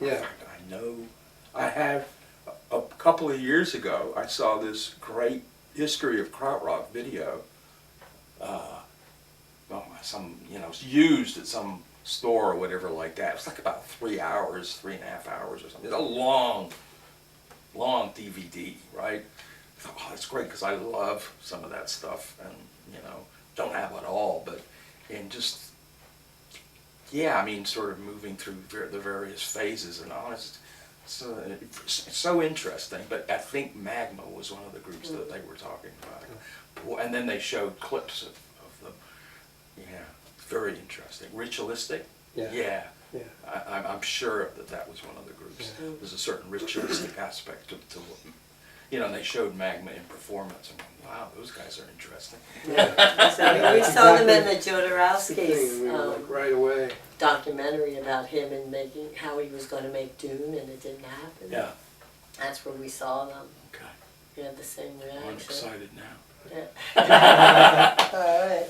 Yeah. I know. I have a couple of years ago. I saw this great history of krautrock video. Some used at some store or whatever like that. It's like about 3 hours, 3.5 hours or something. It's a long DVD, right? I thought, oh, that's great because I love some of that stuff, and don't have it all, but sort of moving through the various phases, and honest. It's so interesting, but I think Magma was one of the groups that they were talking about. And then they showed clips of them. Yeah, it's very interesting. Ritualistic? Yeah. I'm sure that was one of the groups. Yeah. There's a certain ritualistic aspect to and they showed Magma in performance. I'm like, wow, those guys are interesting. Yeah. So we saw them in the That's the thing, Jodorowsky's we were like right away. documentary about him and how he was going to make Dune, and it didn't happen. Yeah. That's where we saw them. Okay. We had the same reaction. I'm excited now. Yeah. All right.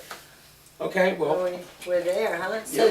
Okay, well. We're there, huh? So